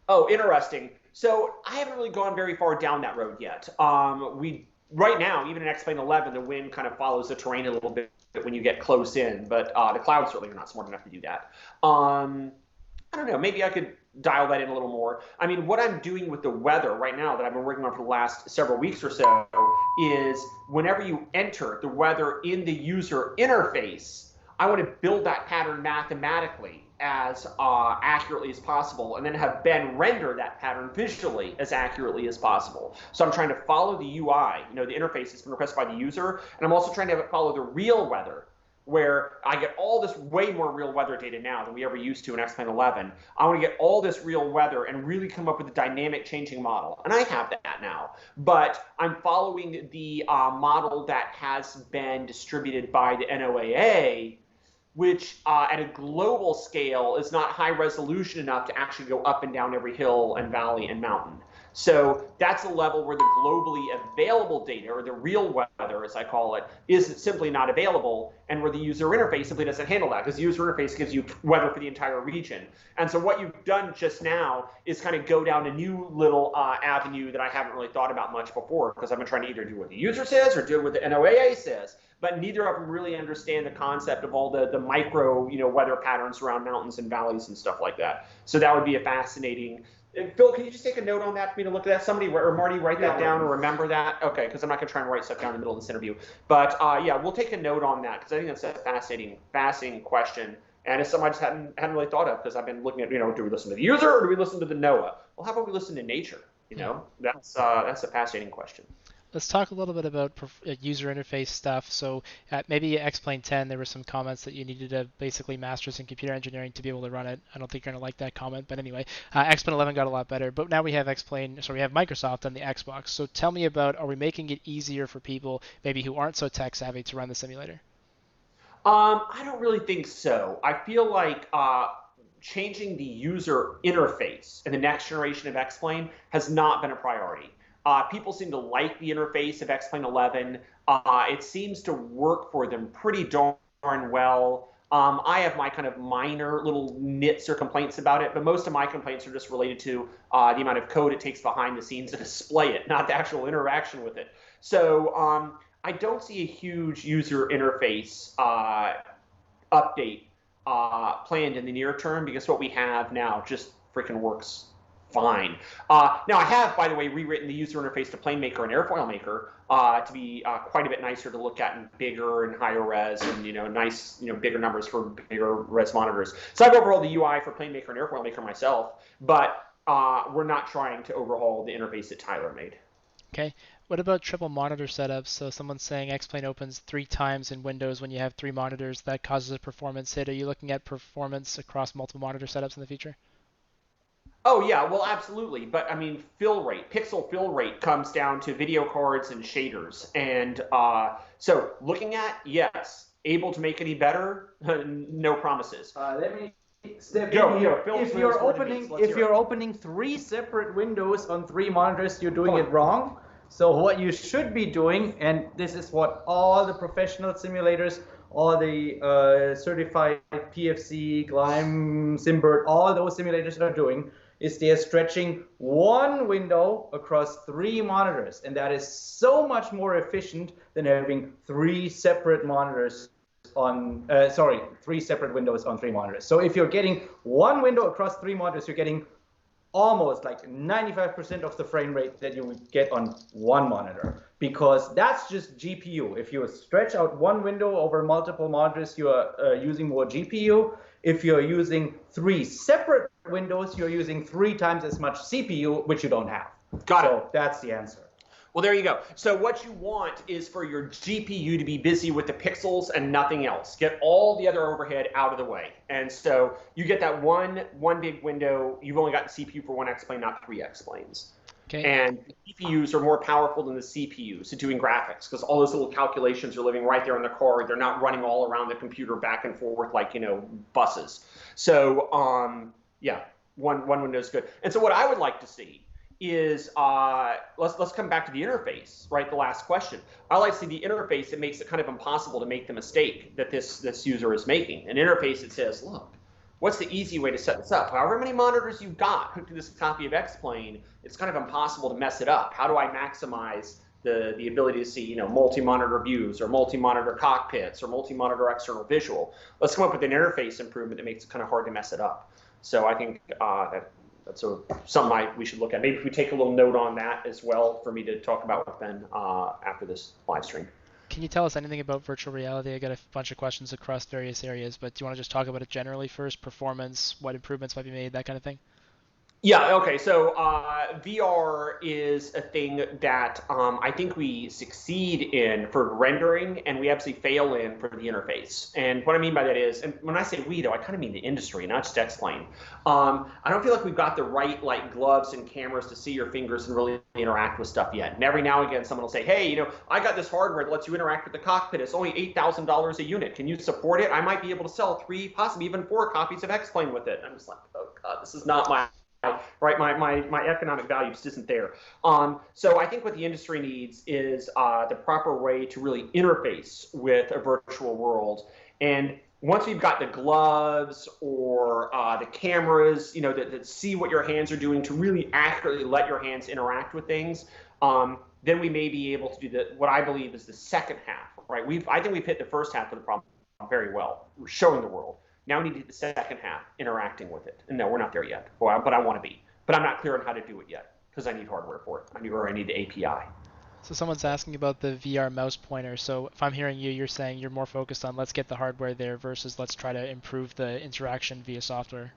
Oh, interesting. So I haven't really gone very far down that road yet. Right now, even in X-Plane 11, the wind kind of follows the terrain a little bit when you get close in, but the clouds certainly are not smart enough to do that. I don't know, maybe I could dial that in a little more. I mean, what I'm doing with the weather right now that I've been working on for the last several weeks or so is whenever you enter the weather in the user interface, I want to build that pattern mathematically as accurately as possible, and then have Ben render that pattern visually as accurately as possible. So I'm trying to follow the UI, the interface has been requested by the user, and I'm also trying to follow the real weather, where I get all this way more real weather data now than we ever used to in X-Plane 11. I want to get all this real weather and really come up with a dynamic changing model. And I have that now. But I'm following the model that has been distributed by the NOAA, which at a global scale is not high resolution enough to actually go up and down every hill and valley and mountain. So that's a level where the globally available data, or the real weather, as I call it, is simply not available, and where the user interface simply doesn't handle that, because the user interface gives you weather for the entire region. And so what you've done just now is kind of go down a new little avenue that I haven't really thought about much before, because I've been trying to either do what the user says or do what the NOAA says. But neither of them really understand the concept of all the micro, weather patterns around mountains and valleys and stuff like that. So that would be a fascinating. Phil, can you just take a note on that for me to look at that? Somebody, or Marty, write that down or remember that? Okay, because I'm not going to try and write stuff down in the middle of this interview. But yeah, we'll take a note on that, because I think that's a fascinating question. And it's something I just hadn't really thought of, because I've been looking at, do we listen to the user or do we listen to the NOAA? Well, how about we listen to nature? That's a fascinating question. Let's talk a little bit about user interface stuff. So at maybe X-Plane 10, there were some comments that you needed a basically master's in computer engineering to be able to run it. I don't think you're going to like that comment, but anyway, X-Plane 11 got a lot better. But now we have we have Microsoft on the Xbox. So tell me about, are we making it easier for people maybe who aren't so tech savvy to run the simulator? I don't really think so. I feel like changing the user interface in the next generation of X-Plane has not been a priority. People seem to like the interface of X-Plane 11. It seems to work for them pretty darn well. I have my kind of minor little nits or complaints about it, but most of my complaints are just related to the amount of code it takes behind the scenes to display it, not the actual interaction with it. So I don't see a huge user interface update planned in the near term, because what we have now just freaking works fine. Now, I have, by the way, rewritten the user interface to Plane Maker and Airfoil Maker to be quite a bit nicer to look at, and bigger and higher res, and nice, bigger numbers for bigger res monitors. So I've overhauled the UI for Plane Maker and Airfoil Maker myself, but we're not trying to overhaul the interface that Tyler made. Okay. What about triple monitor setups? So someone's saying X-Plane opens 3 times in Windows when you have 3 monitors. That causes a performance hit. Are you looking at performance across multiple monitor setups in the future? Oh, yeah, well, absolutely. But, I mean, pixel fill rate comes down to video cards and shaders. And so looking at, yes. Able to make any better? No promises. Let me step in here. If you're opening 3 separate windows on 3 monitors, you're doing it wrong. So what you should be doing, and this is what all the professional simulators, all the certified PFC, Gleim, Simbird, all those simulators are doing, is they are stretching 1 window across 3 monitors. And that is so much more efficient than having 3 separate monitors on, 3 separate windows on 3 monitors. So if you're getting 1 window across 3 monitors, you're getting almost like 95% of the frame rate that you would get on 1 monitor, because that's just GPU. If you stretch out 1 window over multiple monitors, you are using more GPU. If you're using 3 separate windows, you're using 3 times as much CPU, which you don't have. Got it. So that's the answer. Well, there you go. So what you want is for your GPU to be busy with the pixels and nothing else. Get all the other overhead out of the way. And so you get that one big window. You've only got the CPU for 1 X-Plane, not 3 X-Planes. Okay. And the GPUs are more powerful than the CPUs to doing graphics, because all those little calculations are living right there in the card. They're not running all around the computer back and forth like, buses. So, yeah, one window is good. And so what I would like to see is let's come back to the interface, right? The last question. I like to see the interface that makes it kind of impossible to make the mistake that this user is making. An interface that says, look, what's the easy way to set this up? However many monitors you've got hooked to this copy of X-Plane, it's kind of impossible to mess it up. How do I maximize the ability to see, multi-monitor views, or multi-monitor cockpits, or multi-monitor external visual? Let's come up with an interface improvement that makes it kind of hard to mess it up. So I think that's something we should look at. Maybe if we take a little note on that as well for me to talk about with Ben after this live stream. Can you tell us anything about virtual reality? I got a bunch of questions across various areas, but do you want to just talk about it generally first? Performance, what improvements might be made, that kind of thing? Yeah, okay, so VR is a thing that I think we succeed in for rendering, and we absolutely fail in for the interface. And what I mean by that is, and when I say we, though, I kind of mean the industry, not just X-Plane. I don't feel like we've got the right gloves and cameras to see your fingers and really interact with stuff yet. And every now and again, someone will say, hey, I got this hardware that lets you interact with the cockpit. It's only $8,000 a unit. Can you support it? I might be able to sell 3, possibly even 4 copies of X-Plane with it. I'm just like, oh, God, this is not my right? My economic value just isn't there. So I think what the industry needs is the proper way to really interface with a virtual world. And once we've got the gloves or the cameras, that see what your hands are doing to really accurately let your hands interact with things, then we may be able to do what I believe is the second half, right? I think we've hit the first half of the problem very well. We're showing the world. Now we need to do the second half, interacting with it. And no, we're not there yet, but I want to be. But I'm not clear on how to do it yet because I need hardware for it. I need the API. So someone's asking about the VR mouse pointer. So if I'm hearing you, you're saying you're more focused on let's get the hardware there versus let's try to improve the interaction via software.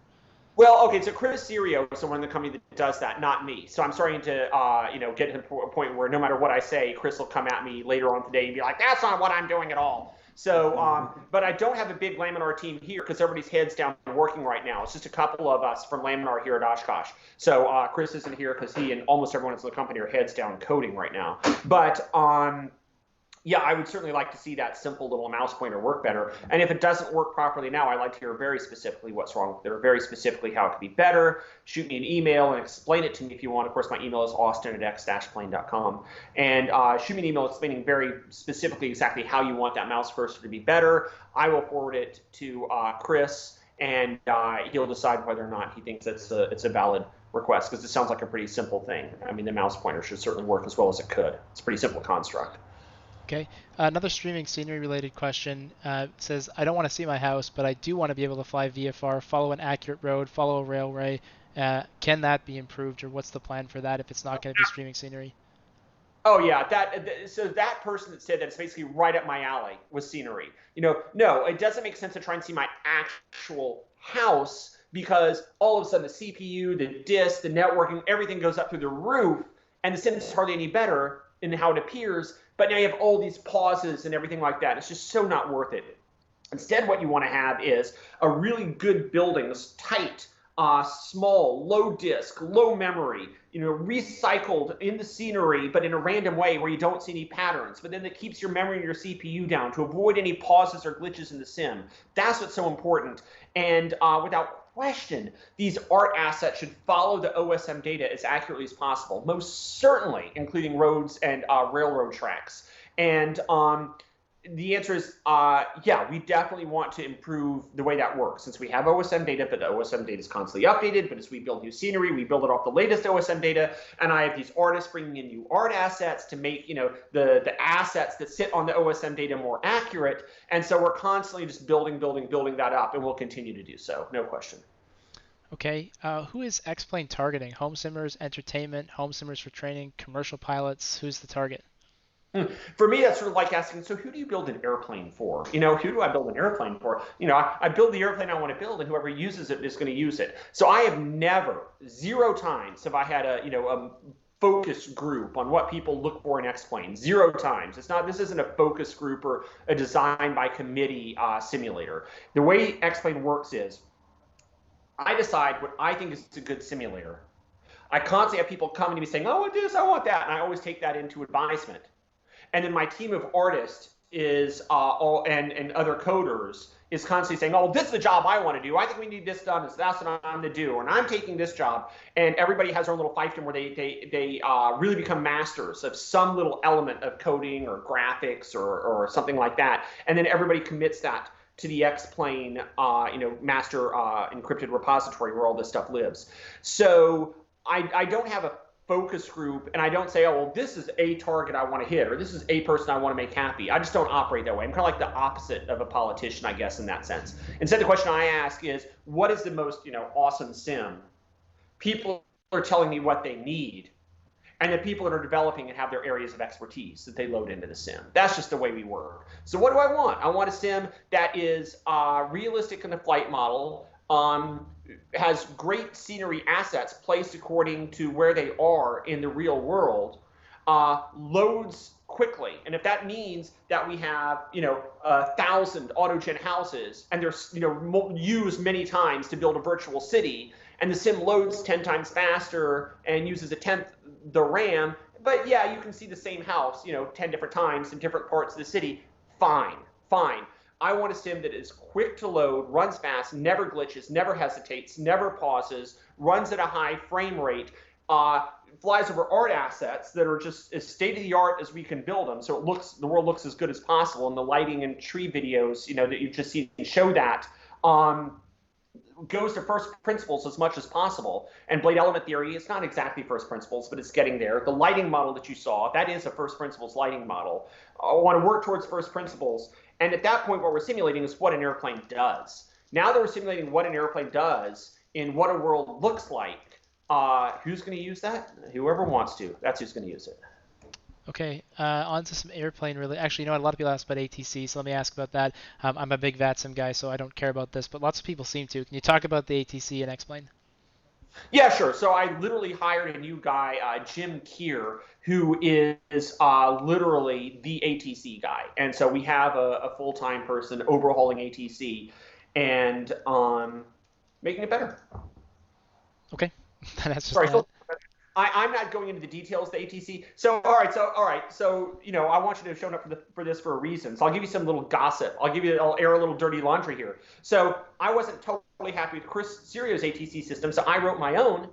Well, okay, so Chris Serio is someone in the company that does that, not me. So I'm starting to, get to a point where no matter what I say, Chris will come at me later on today and be like, that's not what I'm doing at all. So, but I don't have a big Laminar team here because everybody's heads down working right now. It's just a couple of us from Laminar here at Oshkosh. So Chris isn't here because he and almost everyone in the company are heads down coding right now. But yeah, I would certainly like to see that simple little mouse pointer work better. And if it doesn't work properly now, I'd like to hear very specifically what's wrong with it, or very specifically how it could be better. Shoot me an email and explain it to me if you want. Of course, my email is austin@x-plane.com. And shoot me an email explaining very specifically exactly how you want that mouse cursor to be better. I will forward it to Chris, and he'll decide whether or not he thinks it's a valid request, because it sounds like a pretty simple thing. I mean, the mouse pointer should certainly work as well as it could. It's a pretty simple construct. Okay. Another streaming scenery related question says, I don't want to see my house, but I do want to be able to fly VFR, follow an accurate road, follow a railway. Can that be improved, or what's the plan for that if it's not going to be streaming scenery? Oh yeah, so that person that said that is basically right up my alley with scenery. No, it doesn't make sense to try and see my actual house, because all of a sudden the CPU, the disk, the networking, everything goes up through the roof, and the sim is hardly any better in how it appears. But now you have all these pauses and everything like that. It's just so not worth it. Instead, what you want to have is a really good building, tight, small, low disk, low memory, recycled in the scenery, but in a random way where you don't see any patterns, but then that keeps your memory and your CPU down to avoid any pauses or glitches in the sim. That's what's so important. And without question, these art assets should follow the OSM data as accurately as possible, most certainly including roads and railroad tracks. And the answer is, yeah, we definitely want to improve the way that works, since we have OSM data, but the OSM data is constantly updated. But as we build new scenery, we build it off the latest OSM data. And I have these artists bringing in new art assets to make, the assets that sit on the OSM data more accurate. And so we're constantly just building that up, and we'll continue to do so, no question. Okay, who is X-Plane targeting? Home simmers, entertainment, home simmers for training, commercial pilots? Who's the target? For me, that's sort of like asking, so who do you build an airplane for? Who do I build an airplane for? I build the airplane I want to build, and whoever uses it is going to use it. So I have never, 0 times have I had a focus group on what people look for in X-Plane. 0 times. This isn't a focus group or a design by committee simulator. The way X-Plane works is, I decide what I think is a good simulator. I constantly have people coming to me saying, I want this, I want that, and I always take that into advisement. And then my team of artists is and other coders is constantly saying, oh, this is the job I want to do. I think we need this done. So that's what I'm to do. And I'm taking this job. And everybody has their own little fiefdom where they really become masters of some little element of coding or graphics or something like that. And then everybody commits that to the X-Plane, master encrypted repository where all this stuff lives. So I don't have a focus group, and I don't say, oh, well, this is a target I want to hit, or this is a person I want to make happy. I just don't operate that way. I'm kind of like the opposite of a politician, I guess, in that sense. Instead, the question I ask is, what is the most, awesome sim? People are telling me what they need, and the people that are developing and have their areas of expertise that they load into the sim. That's just the way we work. So what do I want? I want a sim that is realistic in the flight model, has great scenery assets placed according to where they are in the real world, loads quickly. And if that means that we have, 1,000 autogen houses, and they're, used many times to build a virtual city, and the sim loads 10 times faster and uses 1/10 the RAM, but yeah, you can see the same house, 10 different times in different parts of the city, fine. I want a sim that is quick to load, runs fast, never glitches, never hesitates, never pauses, runs at a high frame rate, flies over art assets that are just as state-of-the-art as we can build them, so the world looks as good as possible. And the lighting and tree videos, that you've just seen show that. Goes to first principles as much as possible. And blade element theory is not exactly first principles, but it's getting there. The lighting model that you saw, that is a first principles lighting model. I want to work towards first principles. And at that point, what we're simulating is what an airplane does. Now that we're simulating what an airplane does in what a world looks like, who's going to use that? Whoever wants to. That's who's going to use it. Okay, on to some airplane really. Actually, a lot of people ask about ATC, so let me ask about that. I'm a big VATSIM guy, so I don't care about this, but lots of people seem to. Can you talk about the ATC and explain? Yeah, sure. So I literally hired a new guy, Jim Keir, who is literally the ATC guy. And so we have a full-time person overhauling ATC and making it better. Okay, that's just Sorry, that. I'm not going into the details of the ATC. So all right. So I want you to have shown up for this for a reason. So I'll give you some little gossip. I'll air a little dirty laundry here. So I wasn't totally happy with Chris Serio's ATC system, so I wrote my own,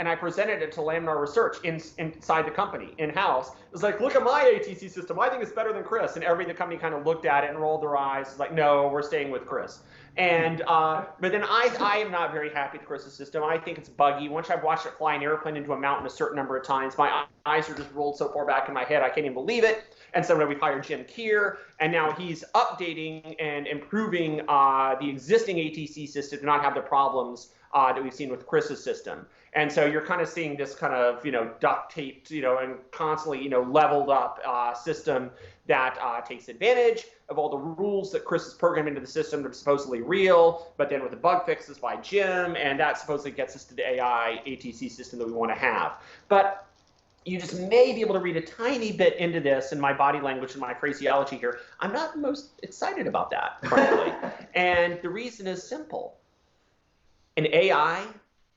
and I presented it to Laminar Research inside the company in-house. It was like, look at my ATC system. I think it's better than Chris. And everybody in the company kind of looked at it and rolled their eyes. It's like, no, we're staying with Chris. And but then I am not very happy with Chris's system. I think it's buggy. Once I've watched it fly an airplane into a mountain a certain number of times, my eyes are just rolled so far back in my head I can't even believe it. And so we've hired Jim Keir, and now he's updating and improving the existing ATC system to not have the problems that we've seen with Chris's system. And so you're kind of seeing this kind of, duct taped, and constantly, leveled up system that takes advantage of all the rules that Chris has programmed into the system that are supposedly real, but then with the bug fixes by Jim, and that supposedly gets us to the AI ATC system that we want to have. But you just may be able to read a tiny bit into this in my body language and my phraseology here. I'm not the most excited about that, frankly. And the reason is simple. An AI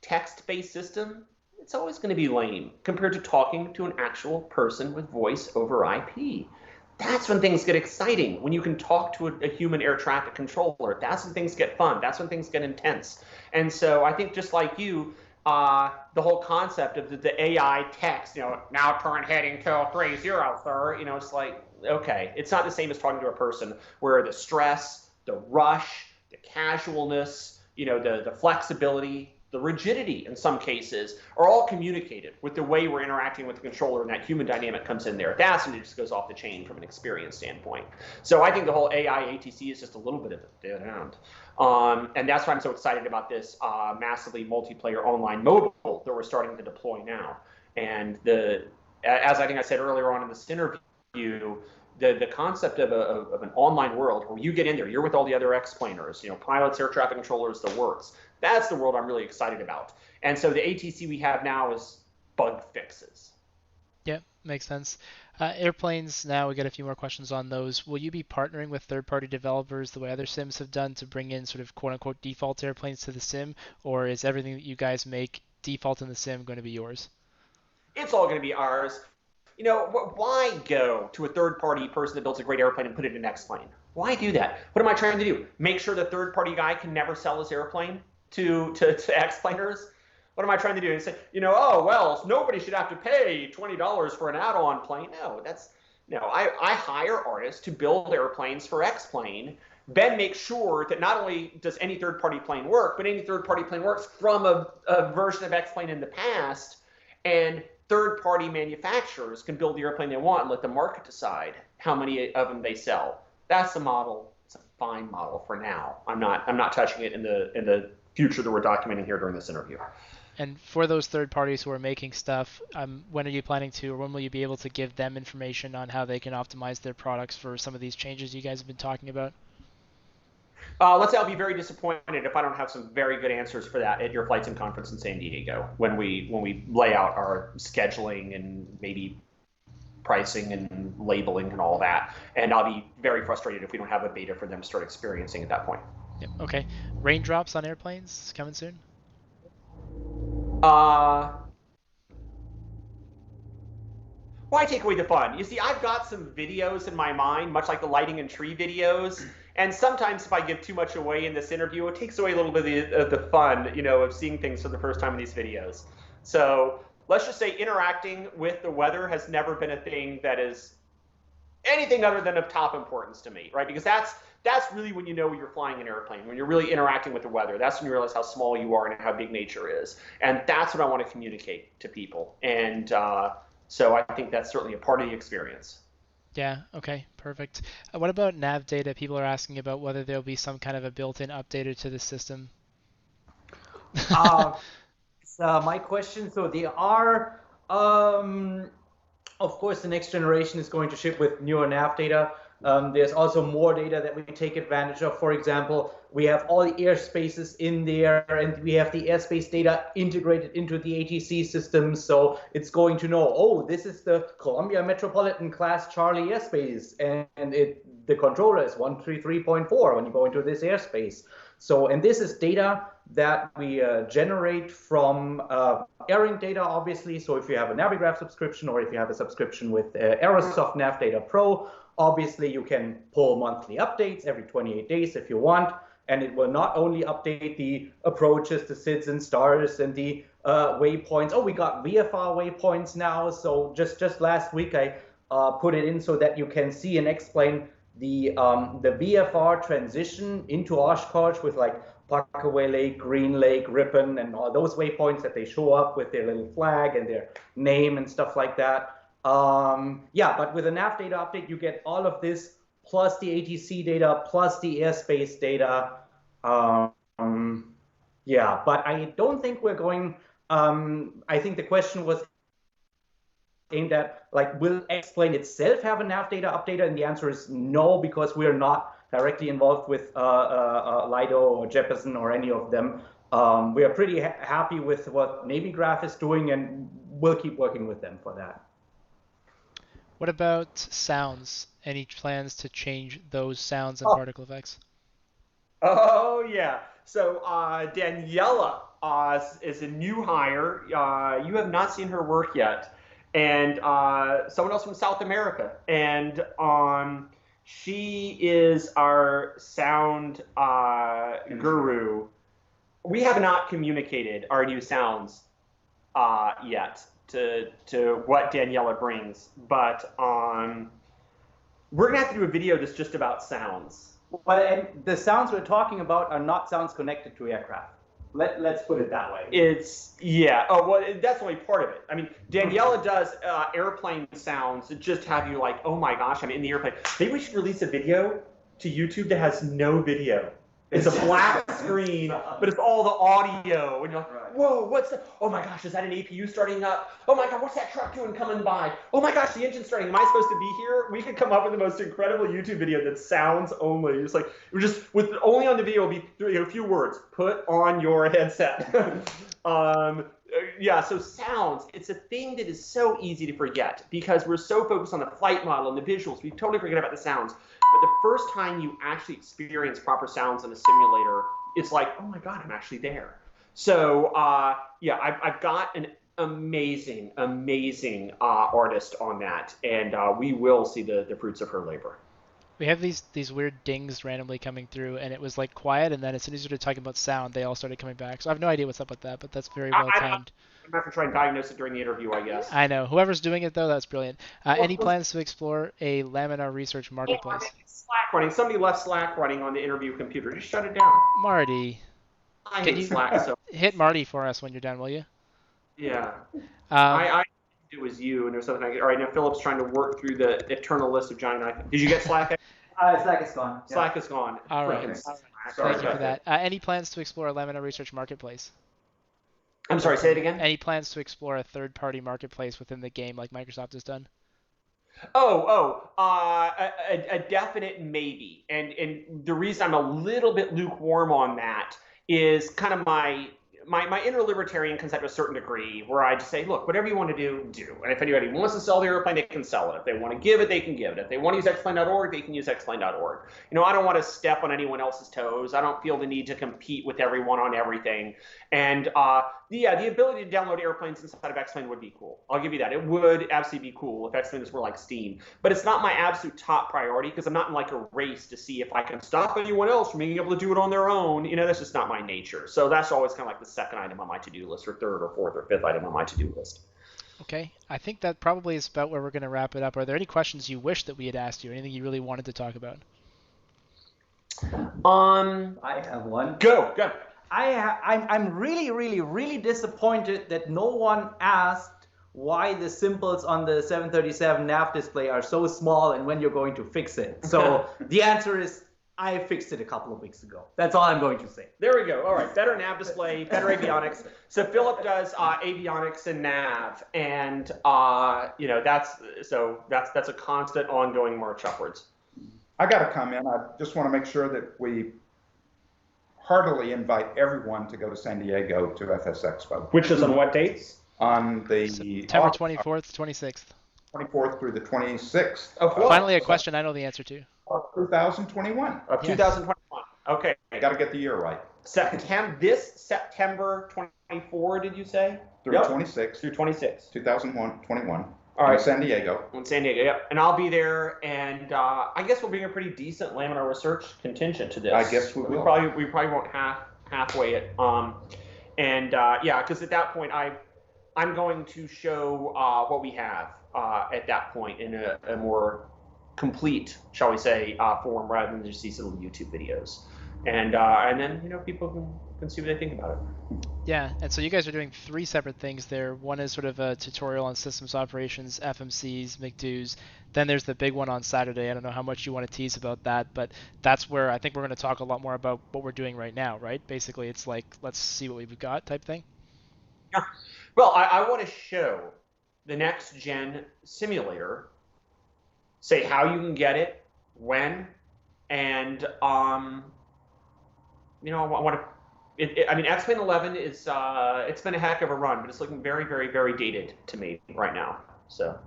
text-based system, it's always going to be lame compared to talking to an actual person with voice over IP. That's when things get exciting, when you can talk to a human air traffic controller. That's when things get fun. That's when things get intense. And so I think just like you, the whole concept of the AI text, now turn heading to 30, sir, it's like, okay, it's not the same as talking to a person where the stress, the rush, the casualness, the flexibility, the rigidity in some cases are all communicated with the way we're interacting with the controller, and that human dynamic comes in there. That's when it just goes off the chain from an experience standpoint. So I think the whole AI ATC is just a little bit of a dead end. And that's why I'm so excited about this massively multiplayer online mobile that we're starting to deploy now. And as I think I said earlier on in this interview, the concept of an online world where you get in there, you're with all the other X-planers, pilots, air traffic controllers, the works. That's the world I'm really excited about. And so the ATC we have now is bug fixes. Yeah, makes sense. Airplanes, now we got a few more questions on those. Will you be partnering with third-party developers the way other sims have done to bring in sort of quote-unquote default airplanes to the sim, or is everything that you guys make default in the sim going to be yours? It's all going to be ours. Why go to a third-party person that builds a great airplane and put it in X-plane? Why do that? What am I trying to do? Make sure the third-party guy can never sell his airplane to X-planers? What am I trying to do? And say, nobody should have to pay $20 for an add-on plane. No, I hire artists to build airplanes for X-plane, then make sure that not only does any third-party plane work, but any third-party plane works from a version of X-plane in the past, and third-party manufacturers can build the airplane they want and let the market decide how many of them they sell. That's the model. It's a fine model for now. I'm not touching it in the future that we're documenting here during this interview. And for those third parties who are making stuff, when are you planning to, or when will you be able to give them information on how they can optimize their products for some of these changes you guys have been talking about? Let's say I'll be very disappointed if I don't have some very good answers for that at your Flight Sim conference in San Diego when we lay out our scheduling and maybe pricing and labeling and all that. And I'll be very frustrated if we don't have a beta for them to start experiencing at that point. Yep. Okay. Raindrops on airplanes coming soon? Why take away the fun? You see, I've got some videos in my mind, much like the lighting and tree videos. And sometimes if I give too much away in this interview, it takes away a little bit of the fun, of seeing things for the first time in these videos. So let's just say interacting with the weather has never been a thing that is anything other than of top importance to me, right? Because that's really when you know you're flying an airplane, when you're really interacting with the weather. That's when you realize how small you are and how big nature is. And that's what I want to communicate to people. And so I think that's certainly a part of the experience. Yeah, okay, perfect. What about Nav Data? People are asking about whether there'll be some kind of a built-in updater to the system. My question. So they are, of course, the next generation is going to ship with newer Nav data. There's also more data that we take advantage of. For example, we have all the airspaces in there, and we have the airspace data integrated into the ATC system. So it's going to know, oh, this is the Columbia Metropolitan Class Charlie airspace, and the controller is 133.4 when you go into this airspace. So, and this is data that we generate from Arant data, obviously. So if you have a Navigraph subscription, or if you have a subscription with Aerosoft Nav Data Pro, obviously you can pull monthly updates every 28 days if you want. And it will not only update the approaches, the SIDS and stars, and the waypoints. Oh, we got Vfr waypoints now. So just last week I put it in so that you can see and explain the VFR transition into Oshkosh with like Parkaway Lake, Green Lake, Ripon, and all those waypoints that they show up with their little flag and their name and stuff like that. Yeah, but with a nav data update, you get all of this plus the ATC data plus the airspace data. Yeah, but I don't think we're going. I think the question was aimed at, like, will X-Plane itself have a nav data updater? And the answer is no, because we are not directly involved with Lido or Jeppesen or any of them. We are pretty happy with what Navigraph is doing, and we'll keep working with them for that. What about sounds? Any plans to change those sounds and particle effects? Oh, yeah. So Daniela is a new hire. You have not seen her work yet. And someone else from South America. And she is our sound guru. We have not communicated our new sounds yet to what Daniela brings. But we're going to have to do a video that's just about sounds. Well, and the sounds we're talking about are not sounds connected to aircraft. Let's put it that way. Yeah. Oh, well, that's only part of it. I mean, Daniela does airplane sounds that just have you like, oh my gosh, I'm in the airplane. Maybe we should release a video to YouTube that has no video. It's a black screen, but it's all the audio. And you're like, whoa, what's that? Oh my gosh, is that an APU starting up? Oh my God, what's that truck doing coming by? Oh my gosh, the engine's starting. Am I supposed to be here? We could come up with the most incredible YouTube video that sounds only. It's like, we're just, with only on the video will be a few words. Put on your headset. Yeah, so sounds, it's a thing that is so easy to forget because we're so focused on the flight model and the visuals. We totally forget about the sounds. But the first time you actually experience proper sounds in a simulator, it's like, oh my God, I'm actually there. So yeah, I've got an amazing artist on that, and we will see the fruits of her labor. We have these weird dings randomly coming through, and it was like quiet, and then as soon as you started talking about sound, they all started coming back. So I have no idea what's up with that, but that's very well timed. I'm going to have to try and diagnose it during the interview, I guess. I know. Whoever's doing it, though, that's brilliant. Any plans to explore a laminar research marketplace? Slack running. Somebody left Slack running on the interview computer. Just shut it down. Marty. I hate Slack. So hit Marty for us when you're done, will you? Yeah. I it was you, and there's something all right, now Philip's trying to work through the eternal list of giant icons. Did you get Slack? Slack is gone. Slack is gone. All right. Thank you for that. Any plans to explore a laminar research marketplace? I'm sorry, say it again? Any plans to explore a third-party marketplace within the game like Microsoft has done? A definite maybe. And the reason I'm a little bit lukewarm on that is kind of my inner libertarian comes out to a certain degree where I just say, look, whatever you want to do, do. And if anybody wants to sell the airplane, they can sell it. If they want to give it, they can give it. If they want to use xplane.org, they can use xplane.org. You know, I don't want to step on anyone else's toes. I don't feel the need to compete with everyone on everything. And the ability to download airplanes inside of X-Plane would be cool. I'll give you that. It would absolutely be cool if X-Planes were like Steam. But it's not my absolute top priority because I'm not in like a race to see if I can stop anyone else from being able to do it on their own. That's just not my nature. So that's always kind of like the second item on my to-do list, or third or fourth or fifth item on my to-do list. Okay, I think that probably is about where we're going to wrap it up. Are there any questions you wish that we had asked you? Anything you really wanted to talk about? I have one. Go. I'm really, really, really disappointed that no one asked why the symbols on the 737 nav display are so small and when you're going to fix it. So the answer is I fixed it a couple of weeks ago. That's all I'm going to say. There we go. All right, better nav display, better avionics. So Philip does avionics and nav, and that's a constant, ongoing march upwards. I got a comment. I just want to make sure that we heartily invite everyone to go to San Diego to FS Expo. Which is on what dates? On the September 24th, 26th. 24th through the 26th. Finally, a question I know the answer to. 2021. Of 2021. Okay. Got to get the year right. This September 24, did you say? Through 26. Through 26. 2021. All right. In San Diego. In San Diego, yep. And I'll be there, and I guess we'll bring a pretty decent laminar research contingent to this. I guess we will. We probably won't halfway it. Because at that point, I'm going to show what we have at that point in a more complete, shall we say, form rather than just these little YouTube videos, and then people can see what they think about it. Yeah, and so you guys are doing 3 separate things there. One is sort of a tutorial on systems operations, FMCs, McDo's. Then there's the big one on Saturday. I don't know how much you want to tease about that, but that's where I think we're going to talk a lot more about what we're doing right now, right? Basically, it's like, let's see what we've got type thing. Yeah. Well, I want to show the next gen simulator, say how you can get it, when, and I want to. X-Plane 11 is it's been a heck of a run, but it's looking very, very, very dated to me right now. So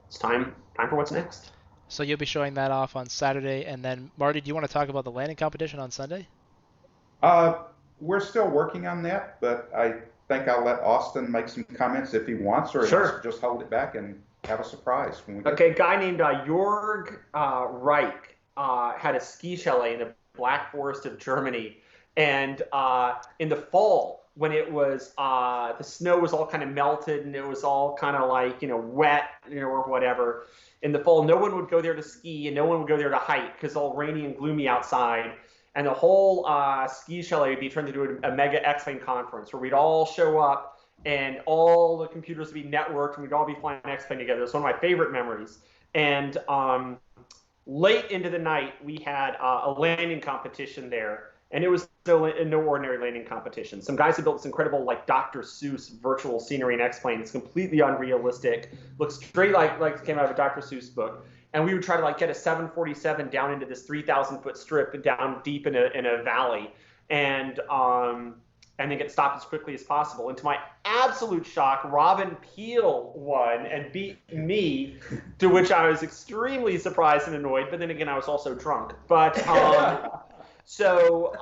it's time for what's next. So you'll be showing that off on Saturday, and then Marty, do you want to talk about the landing competition on Sunday? We're still working on that, but I think I'll let Austin make some comments if he wants, or sure. Just hold it back and have a surprise when we get Okay, a guy named Jorg Reich had a ski chalet in the Black Forest of Germany. And in the fall, when it was the snow was all kind of melted and it was all kind of like wet or whatever, in the fall no one would go there to ski and no one would go there to hike because it's all rainy and gloomy outside, and the whole ski chalet would be turned into a mega X-Plane conference where we'd all show up and all the computers would be networked and we'd all be flying X-Plane together. It's one of my favorite memories. And late into the night we had a landing competition there. And it was still no ordinary landing competition. Some guys had built this incredible, like Dr. Seuss virtual scenery in X-Plane. It's completely unrealistic. Looks straight like it came out of a Dr. Seuss book. And we would try to get a 747 down into this 3,000-foot strip down deep in a valley, and then get stopped as quickly as possible. And to my absolute shock, Robin Peel won and beat me, to which I was extremely surprised and annoyed. But then again, I was also drunk. But So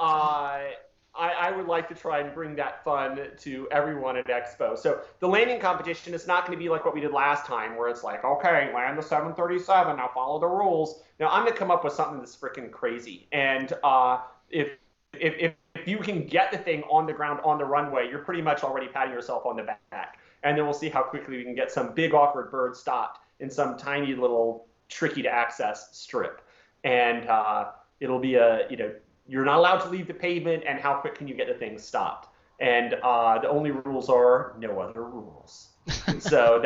I would like to try and bring that fun to everyone at Expo. So the landing competition is not going to be like what we did last time, where it's like, okay, land the 737, now follow the rules. Now I'm going to come up with something that's freaking crazy. And if you can get the thing on the ground on the runway, you're pretty much already patting yourself on the back. And then we'll see how quickly we can get some big awkward bird stopped in some tiny little tricky to access strip. And it'll be you're not allowed to leave the pavement, and how quick can you get the thing stopped? And the only rules are no other rules. So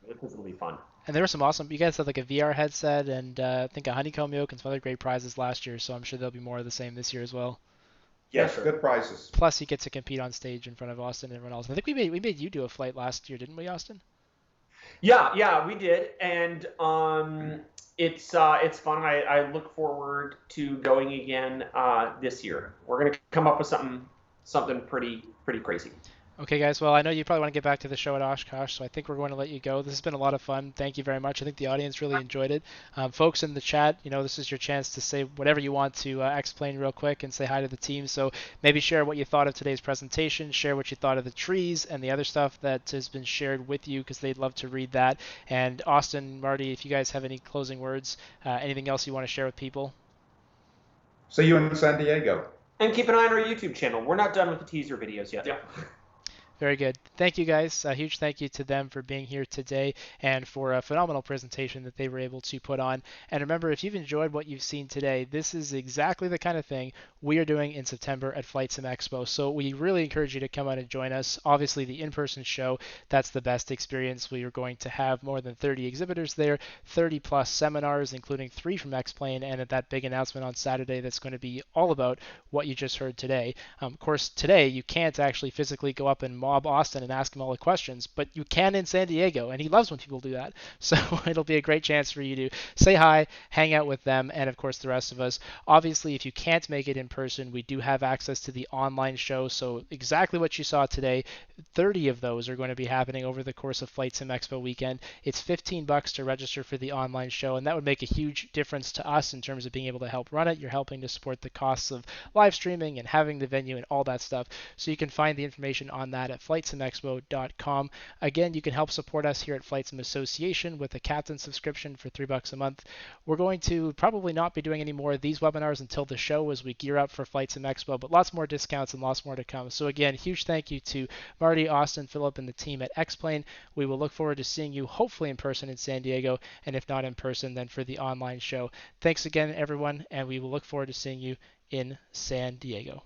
it'll be fun. And there were some awesome, you guys had like a VR headset and I think a honeycomb yoke and some other great prizes last year, so I'm sure there'll be more of the same this year as well. Yes, sure. Good prizes. Plus you get to compete on stage in front of Austin and everyone else. I think we made you do a flight last year, didn't we, Austin? Yeah, we did. And it's fun. I look forward to going again this year. We're gonna come up with something pretty crazy. Okay, guys. Well, I know you probably want to get back to the show at Oshkosh, so I think we're going to let you go. This has been a lot of fun. Thank you very much. I think the audience really enjoyed it. Folks in the chat, this is your chance to say whatever you want to explain real quick and say hi to the team. So maybe share what you thought of today's presentation, share what you thought of the trees and the other stuff that has been shared with you, because they'd love to read that. And Austin, Marty, if you guys have any closing words, anything else you want to share with people? See you in San Diego. And keep an eye on our YouTube channel. We're not done with the teaser videos yet. Yeah. Very good. Thank you, guys. A huge thank you to them for being here today and for a phenomenal presentation that they were able to put on. And remember, if you've enjoyed what you've seen today, this is exactly the kind of thing we are doing in September at Flight Sim Expo. So we really encourage you to come out and join us. Obviously, the in-person show, that's the best experience. We are going to have more than 30 exhibitors there, 30 plus seminars, including 3 from X-Plane, and at that big announcement on Saturday that's going to be all about what you just heard today. Of course, today you can't actually physically go up and mob Austin and ask him all the questions, but you can in San Diego, and he loves when people do that. So it'll be a great chance for you to say hi, hang out with them, and of course the rest of us. Obviously, if you can't make it in person, we do have access to the online show, so exactly what you saw today, 30 of those are going to be happening over the course of Flight Sim Expo weekend. It's $15 to register for the online show, and that would make a huge difference to us in terms of being able to help run it. You're helping to support the costs of live streaming and having the venue and all that stuff. So you can find the information on that at flightsimexpo.com. Again, you can help support us here at Flight Sim Association with a captain subscription for $3 a month. We're going to probably not be doing any more of these webinars until the show as we gear up for Flight Sim Expo, but lots more discounts and lots more to come. So again, huge thank you to Marty, Austin, Philip, and the team at X-Plane. We will look forward to seeing you hopefully in person in San Diego, and if not in person, then for the online show. Thanks again, everyone, and we will look forward to seeing you in San Diego.